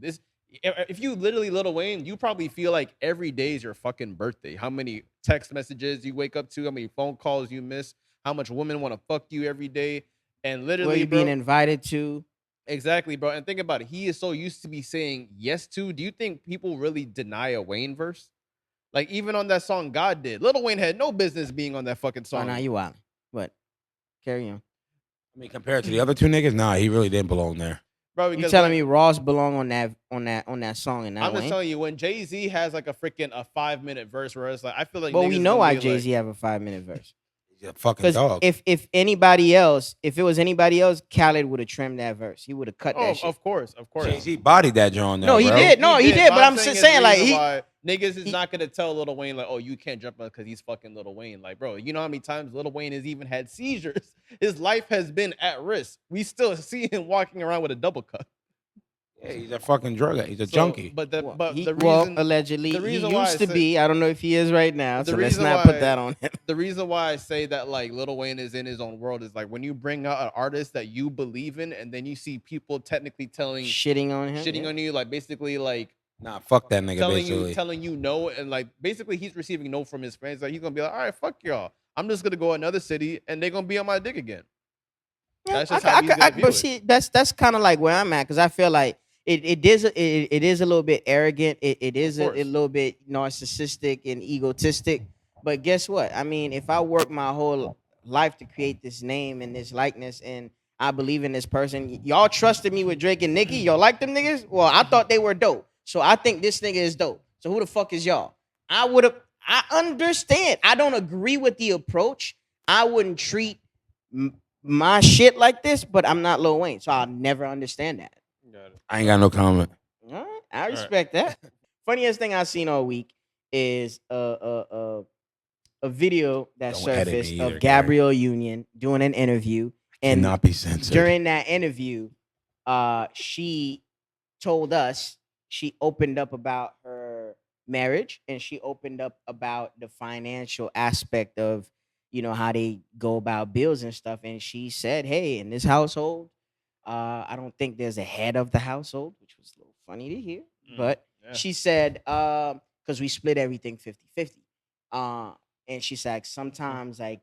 If you literally Lil Wayne, you probably feel like every day is your fucking birthday. How many text messages you wake up to, how many phone calls you miss, how much women want to fuck you every day, and literally, where you bro, being invited to. exactly, bro. And think about it. He is so used to be saying yes to. Do you think people really deny a Wayne verse? Like even on that song God Did, Lil Wayne had no business being on that fucking Oh, song. now you wildin'. But carry on. I mean, compared to the other two niggas, nah, he really didn't belong there. Bro, You because telling me Ross belong on that song and that I'm just Wayne? telling you, when Jay-Z has like a 5-minute verse where it's like, I feel like But niggas we is know gonna why be Jay-Z like, have a 5-minute verse. He's a fucking Because dog. if anybody else, if it was anybody else, Khaled would have trimmed that verse. He would have cut oh, that shit. of course. Jay-Z bodied that John. No, he bro. did. No, he did. But I'm is saying the like reason he. why niggas is he- not gonna tell Lil Wayne like, oh, you can't jump on because he's fucking Lil Wayne. Like, bro, you know how many times Lil Wayne has even had seizures? His life has been at risk. We still see him walking around with a double cup. Yeah, he's a fucking drug addict. He's a junkie. But the Well, reason allegedly, the reason he why used I to said- be. I don't know if he is right now. The So let's reason not why- put that on him. the reason why I say that like Lil Wayne is in his own world is like when you bring out an artist that you believe in and then you see people technically Shitting on him. shitting on you, like basically like Nah, fuck that nigga, basically. telling you no, and like basically he's receiving no from his friends. Like he's gonna be like, all right, fuck y'all. I'm just gonna go another city and they're gonna be on my dick again. That's just how he's gonna view but it. see, that's kind of like where I'm at because I feel like it is a little bit arrogant. It is a course. little bit narcissistic and egotistic. But guess what? I mean, if I work my whole life to create this name and this likeness, and I believe in this person, y'all trusted me with Drake and Nicki. Y'all like them niggas? Well, I thought they were dope, so I think this nigga is dope. So who the fuck is y'all? I understand. I don't agree with the approach. I wouldn't treat my shit like this, but I'm not Lil Wayne, so I'll never understand that. Got it. I ain't got no comment. All right, I respect that. Funniest thing I've seen all week is a video that Don't edit me surfaced either, of Gabrielle Union doing an interview, and Cannot be censored. during that interview, she told us she opened up about her marriage and she opened up about the financial aspect of how they go about bills and stuff. And she said, hey, in this household, I don't think there's a head of the household, which was a little funny to hear. But yeah. she said, because we split everything 50-50. And she's like, sometimes I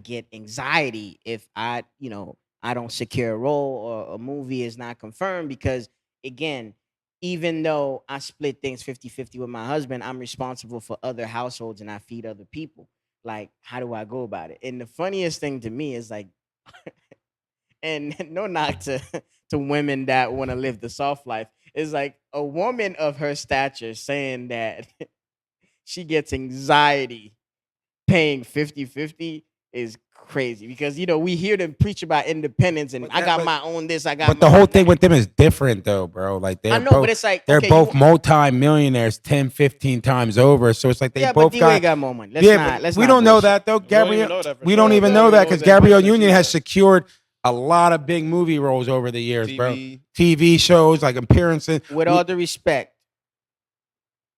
get anxiety if I don't secure a role or a movie is not confirmed because again, even though I split things 50-50 with my husband, I'm responsible for other households and I feed other people. Like, how do I go about it? And the funniest thing to me is like, and no knock to women that want to live the soft life, is like a woman of her stature saying that she gets anxiety paying 50-50 is crazy because we hear them preach about independence and I got my own this, I got. But the whole thing with them is different, though, bro. Like I know, but it's like they're okay, both multi-millionaires 10, 15 times over. So it's like they yeah, both but got. got more money. We don't know that though, Gabrielle. We don't even know that because Gabrielle Union has secured a lot of big movie roles over the years, bro. TV shows, like appearances. With all due respect,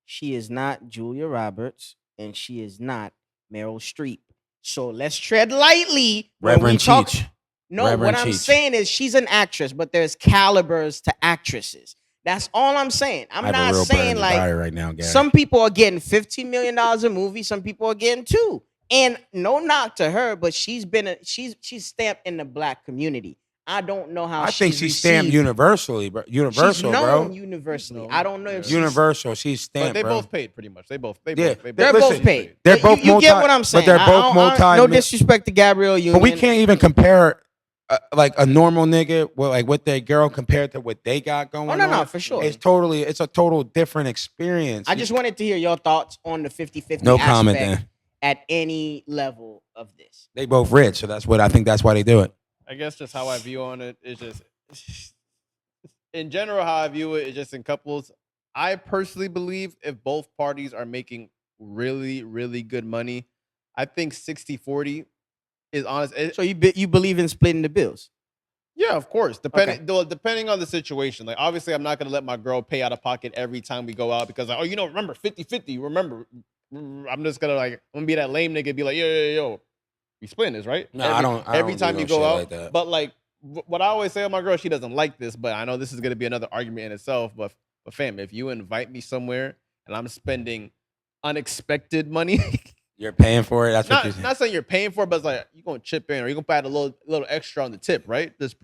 she is not Julia Roberts and she is not Meryl Streep. So let's tread lightly. Reverend Cheech. No, Reverend what I'm Cheech. saying is she's an actress, but there's calibers to actresses. That's all I'm saying. I'm I have a not real saying burning like desire right now, Gary. some people are getting $15 million a movie, some people are getting 2. And no knock to her, but she's stamped in the black community. I don't know how I think she's stamped received. universally, bro. Universal, She's known bro. universally. No. I don't know if she's Universal. She's But stamped, they bro. both paid pretty much. They both. Yeah. They They're Listen, both paid. they're But both you get multi- what I'm saying. but they're both No multi- disrespect to Gabrielle Union. But we can't even compare like a normal nigga, like with their girl compared to what they got going on. Oh, no, for sure. It's a total different experience. I just wanted to hear your thoughts on the 50-50 No aspect comment then. at any level of this. They both rich, so that's why they do it. I guess just how I view on it is just in general how I view it is just in couples. I personally believe if both parties are making really, really good money, I think 60-40 is honest. So you believe in splitting the bills? Yeah, of course. Depending on the situation. Like, obviously, I'm not going to let my girl pay out of pocket every time we go out because, like, remember 50-50. Remember, I'm just going to, like, I'm going to be that lame nigga and be like, yo, we splitting this, right? No, I don't. Every time you go out. Like that. But, like, what I always say to my girl, she doesn't like this, but I know this is going to be another argument in itself. But fam, if you invite me somewhere and I'm spending unexpected money. You're paying for it. That's what you're saying. Not saying you're paying for it, but it's like you're gonna chip in or you're gonna add a little extra on the tip, right? Just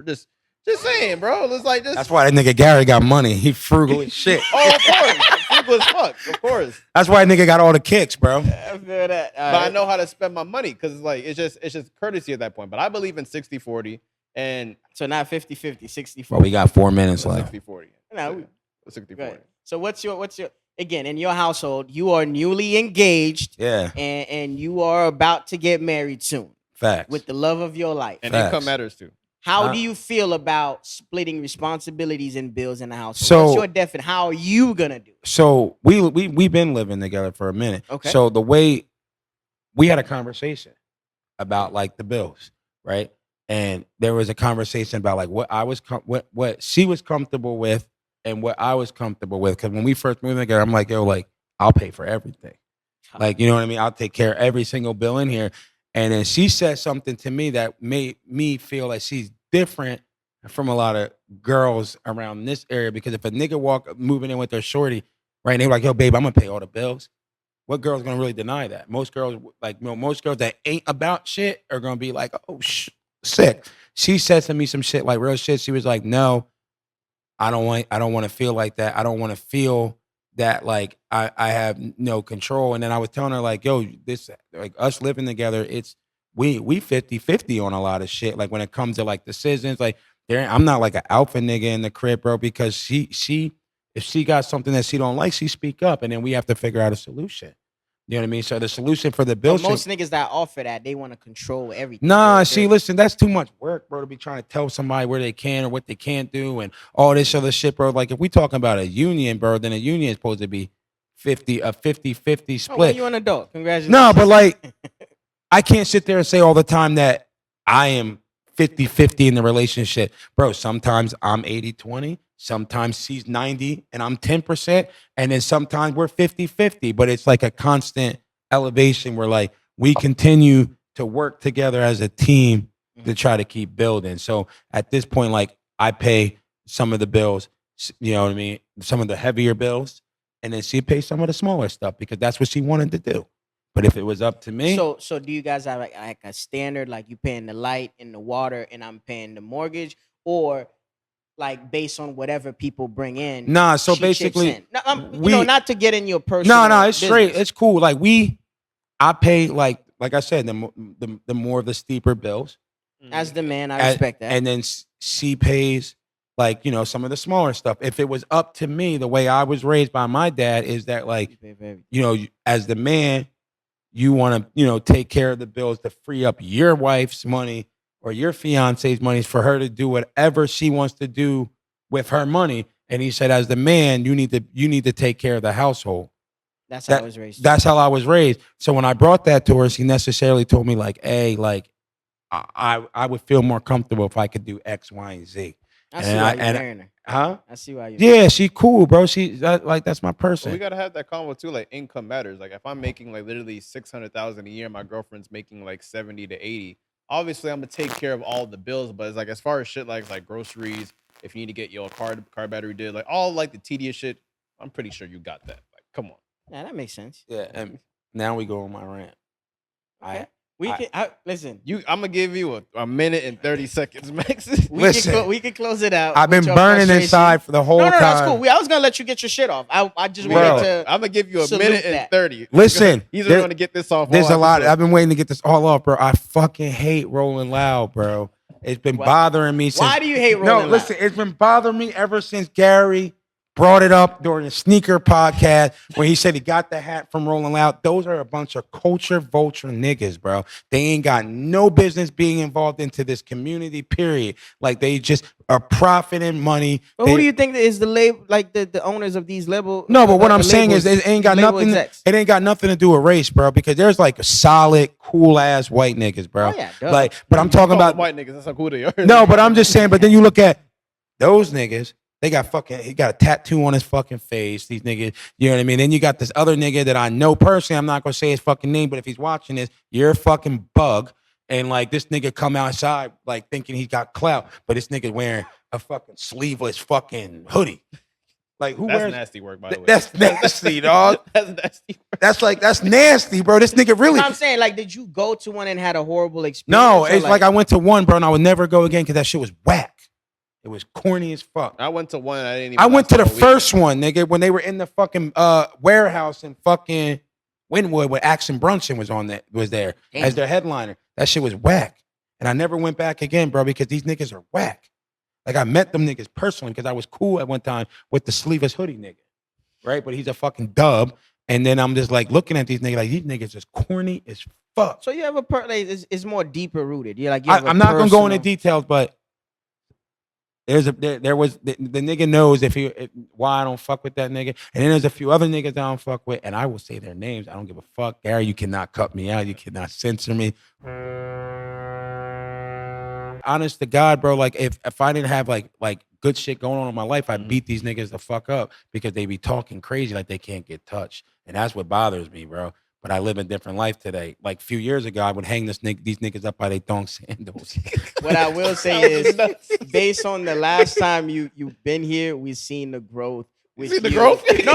saying, bro. It's like this. That's why that nigga Gary got money. He frugal as shit. Oh, of course. Frugal as fuck. Of course. That's why that nigga got all the kicks, bro. I feel that. But I know how to spend my money because it's like it's just courtesy at that point. But I believe in 60-40 and so not 50-50, 60-40. Well, we got 4 minutes left. 60-40. No, 60-40. right. So what's your again, in your household, you are newly engaged. Yeah. And you are about to get married soon. Facts. With the love of your life. And Facts. income matters too. How do you feel about splitting responsibilities and bills in the household? So, what's your definition? How are you gonna do it? So we've been living together for a minute. Okay. So the way we had a conversation about like the bills, right? And there was a conversation about like what she was comfortable with and what I was comfortable with. Because when we first moved together, I'm like, yo, like I'll pay for everything. Like, you know what I mean? I'll take care of every single bill in here. And then she said something to me that made me feel like she's different from a lot of girls around this area. Because if a nigga moving in with their shorty, right, and they're like, yo, babe, I'm gonna pay all the bills. What girl's gonna really deny that? Most girls, like, most girls that ain't about shit are gonna be like, oh, sick. She said to me some shit, like real shit. She was like, no, I don't want to feel like that. I don't want to feel that like I have no control. And then I was telling her like, yo, this, like us living together, it's we 50-50 on a lot of shit. Like when it comes to like decisions, like I'm not like an alpha nigga in the crib, bro, because she if she got something that she don't like, she speak up and then we have to figure out a solution. You know what I mean? So the solution for the bill. Most niggas that offer that, they want to control everything. Nah, listen, that's too much work, bro, to be trying to tell somebody where they can or what they can't do and all this other shit, bro. Like if we talking about a union, bro, then a union is supposed to be 50-50 split. Oh, you an adult. Congratulations. No, but like I can't sit there and say all the time that I am 50-50 in the relationship. Bro, sometimes I'm 80-20. Sometimes she's 90 and I'm 10%. And then sometimes we're 50-50. But it's like a constant elevation where like we continue to work together as a team to try to keep building. So at this point, like I pay some of the bills, you know what I mean? Some of the heavier bills. And then she pays some of the smaller stuff because that's what she wanted to do. But if it was up to me. So do you guys have like a standard, like you paying the light and the water and I'm paying the mortgage, or like based on whatever people bring in? Nah, so basically, not to get in your personal. No, it's business. straight. It's cool. Like I pay like I said, the more of the steeper bills. As the man, I respect that. And then she pays like, you know, some of the smaller stuff. If it was up to me, the way I was raised by my dad is that like, you know, as the man, you want to, you know, take care of the bills to free up your wife's money or your fiance's money for her to do whatever she wants to do with her money. And he said, as the man, you need to take care of the household. That's how I was raised. That's how I was raised. So when I brought that to her, she necessarily told me like, hey, like I would feel more comfortable if I could do X, Y, and Z. I see why you're marrying her. Huh? I see why you. Yeah, she cool, bro. That's my person. Well, we gotta have that combo too. Like income matters. Like if I'm making like literally 600,000 a year, my girlfriend's making like 70 to 80. Obviously, I'm gonna take care of all the bills. But it's like as far as shit like groceries, if you need to get your car battery did, like all like the tedious shit, I'm pretty sure you got that. Like, come on. Yeah, that makes sense. Yeah, and now we go on my rant. Okay. Listen. I'm gonna give you a minute and 30 seconds max. We can close it out. I've been burning inside for the whole time. No, that's cool. I was gonna let you get your shit off. I just wanted to. I'm gonna give you a minute and 30. Listen, he's gonna get this off. There's a lot. I've been waiting to get this all off, bro. I fucking hate rolling loud, bro. It's been Why- bothering me since. Why do you hate Rolling No, Loud? listen, it's been bothering me ever since Gary brought it up during the sneaker podcast when he said he got the hat from Rolling Loud. Those are a bunch of culture vulture niggas, bro. They ain't got no business being involved into this community, period. Like they just are profiting money. But who do you think is the label, like the owners of these label? No, but what I'm saying is it ain't got nothing. Execs. It ain't got nothing to do with race, bro. Because there's like solid, cool ass white niggas, bro. Oh, yeah, duh. Like, but I'm talking about white niggas. That's how cool they are. no, but I'm just saying. But then you look at those niggas. They got fucking. He got a tattoo on his fucking face. These niggas, you know what I mean. Then you got this other nigga that I know personally. I'm not gonna say his fucking name, but if he's watching this, you're a fucking bug. And like this nigga come outside like thinking he got clout, but this nigga wearing a fucking sleeveless fucking hoodie. Like who That's wears? nasty work, by the way. That's nasty, dog. That's nasty work. That's nasty, bro. This nigga really. I'm saying, like, did you go to one and had a horrible experience? No, or it's like I went to one, bro, and I would never go again because that shit was whack. It was corny as fuck. I went to one. I didn't even. I went to the last all first one, nigga, when they were in the fucking warehouse in fucking Wynwood, where Action Brunson was there Damn. as their headliner. That shit was whack, and I never went back again, bro, because these niggas are whack. Like I met them niggas personally because I was cool at one time with the sleeveless hoodie nigga, right? But he's a fucking dub, and then I'm just like looking at these niggas like these niggas is corny as fuck. So you have a like, it's more deeper rooted. You're like, I'm not gonna go into details, but. There was the nigga knows why I don't fuck with that nigga, and then there's a few other niggas I don't fuck with, and I will say their names. I don't give a fuck. Gary, you cannot cut me out. You cannot censor me. Honest to God, bro, like if I didn't have like good shit going on in my life, I'd beat these niggas the fuck up because they be talking crazy like they can't get touched, and that's what bothers me, bro. But I live a different life today. Like a few years ago, I would hang these niggas up by their thong sandals. What I will say is, based on the last time you've been here, we've seen the growth. You see the growth? No.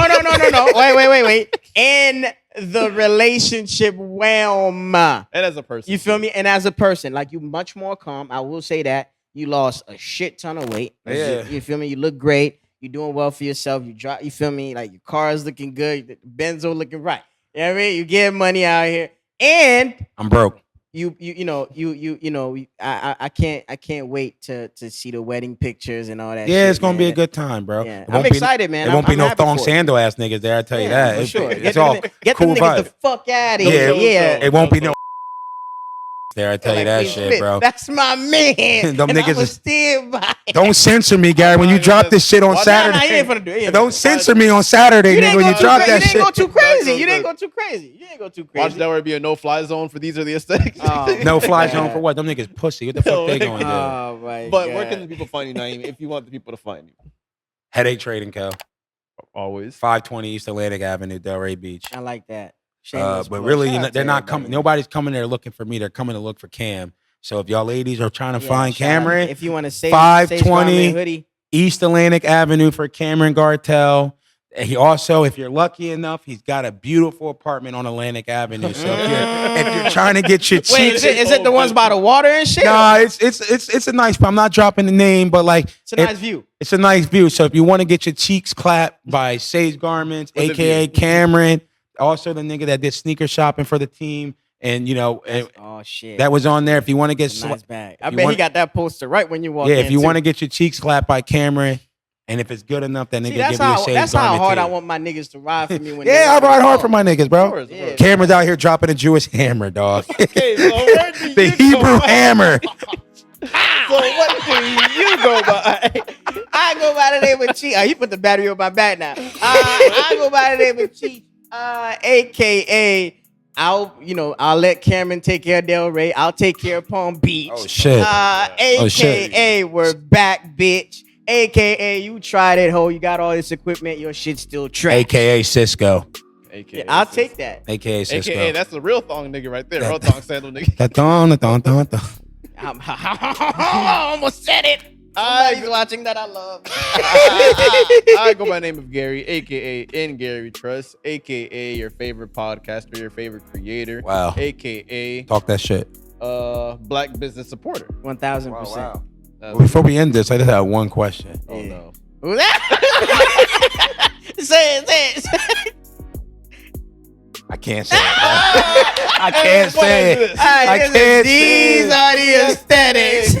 Wait. In the relationship realm. And as a person, You feel me? And as a person, like you much more calm. I will say that. You lost a shit ton of weight. Yeah. You feel me? You look great. You're doing well for yourself. You feel me? Like your car is looking good. The Benzo looking right. You know what I mean? You get money out here. And I'm broke. I can't wait to see the wedding pictures and all that. Yeah, shit, it's gonna man. be a good time, bro. Yeah. It I'm won't be- excited, man. It won't be I'm no happy thong for it. sandal ass niggas there. I tell you that. For It's, sure. it's all Get cool them niggas vibes. the fuck out of Yeah, here. Yeah. It won't be no there. I tell you Like, that we shit, split. bro. That's my man. Them and niggas I'ma is- stand by it. Don't censor me, Gary. When you drop this shit on Nah, Saturday, Nah, you ain't finna do it. don't censor me on Saturday, You nigga. didn't When go you too drop crazy. that You didn't go shit. too crazy. Look. You didn't go too crazy. You didn't go too watch crazy. there would be a no-fly zone for these are the aesthetics. Oh, No fly God. zone for what? Them niggas pussy. What the fuck they going to do? Oh my But God. where can the people find you, Naim? If you want the people to find you, Headache Trading Co. always. 520 East Atlantic Avenue, Delray Beach. I like that. Shameless But plug. really, Shout out they're to not everybody, coming. man. Nobody's coming there looking for me. They're coming to look for Cam. So if y'all ladies are trying to Yeah, find shout out. Cameron, If you want to say 520 hoodie, East Atlantic Avenue for Cameron Gartell. He also, if you're lucky enough, he's got a beautiful apartment on Atlantic Avenue. So if you're trying to get your wait, cheeks, is it the ones by the water and shit? nah, it's a nice. I'm not dropping the name, but like It's a nice view. It's a nice view. So if you want to get your cheeks clapped by Sage Garments, What's the aka view? Cameron, also the nigga that did sneaker shopping for the team, and you know Oh shit. that was on there. If you want to get, a nice bag. I you bet want- he got that poster right when you walk yeah, in. if you too. want to get your cheeks clapped by Cameron, and if it's good enough, then nigga See, give that's you a how Sage that's how Garment hard tee. I want my niggas to ride for me when Yeah, I ride hard for my niggas, bro. Of course, of Yeah. course. Cameron's out here dropping a Jewish hammer, dog. Okay, so where do The you Hebrew go by? hammer. So what do you go by? I go by the name of Cheech. He put the battery on my back now. I go by the name of Cheech, aka I'll let Cameron take care of Del Rey. I'll take care of Palm Beach. Oh shit. AKA shit. we're back, bitch. AKA you tried it, ho. You got all this equipment. Your shit's still trash. AKA Cisco. AKA, Yeah, I'll take that. AKA Cisco. AKA, that's the real thong nigga right there. Real thong sandal nigga. Da-dun. I almost said it. Somebody's watching that I love. I go by the name of Gary, aka In Gary Trust, aka your favorite podcaster, your favorite creator, Wow. aka Talk that shit. black business supporter. 1000%. Before we end this, I just have one question. Oh Yeah. no. Who's that? Say it. I I can't say it. I can't say it. These are the aesthetics.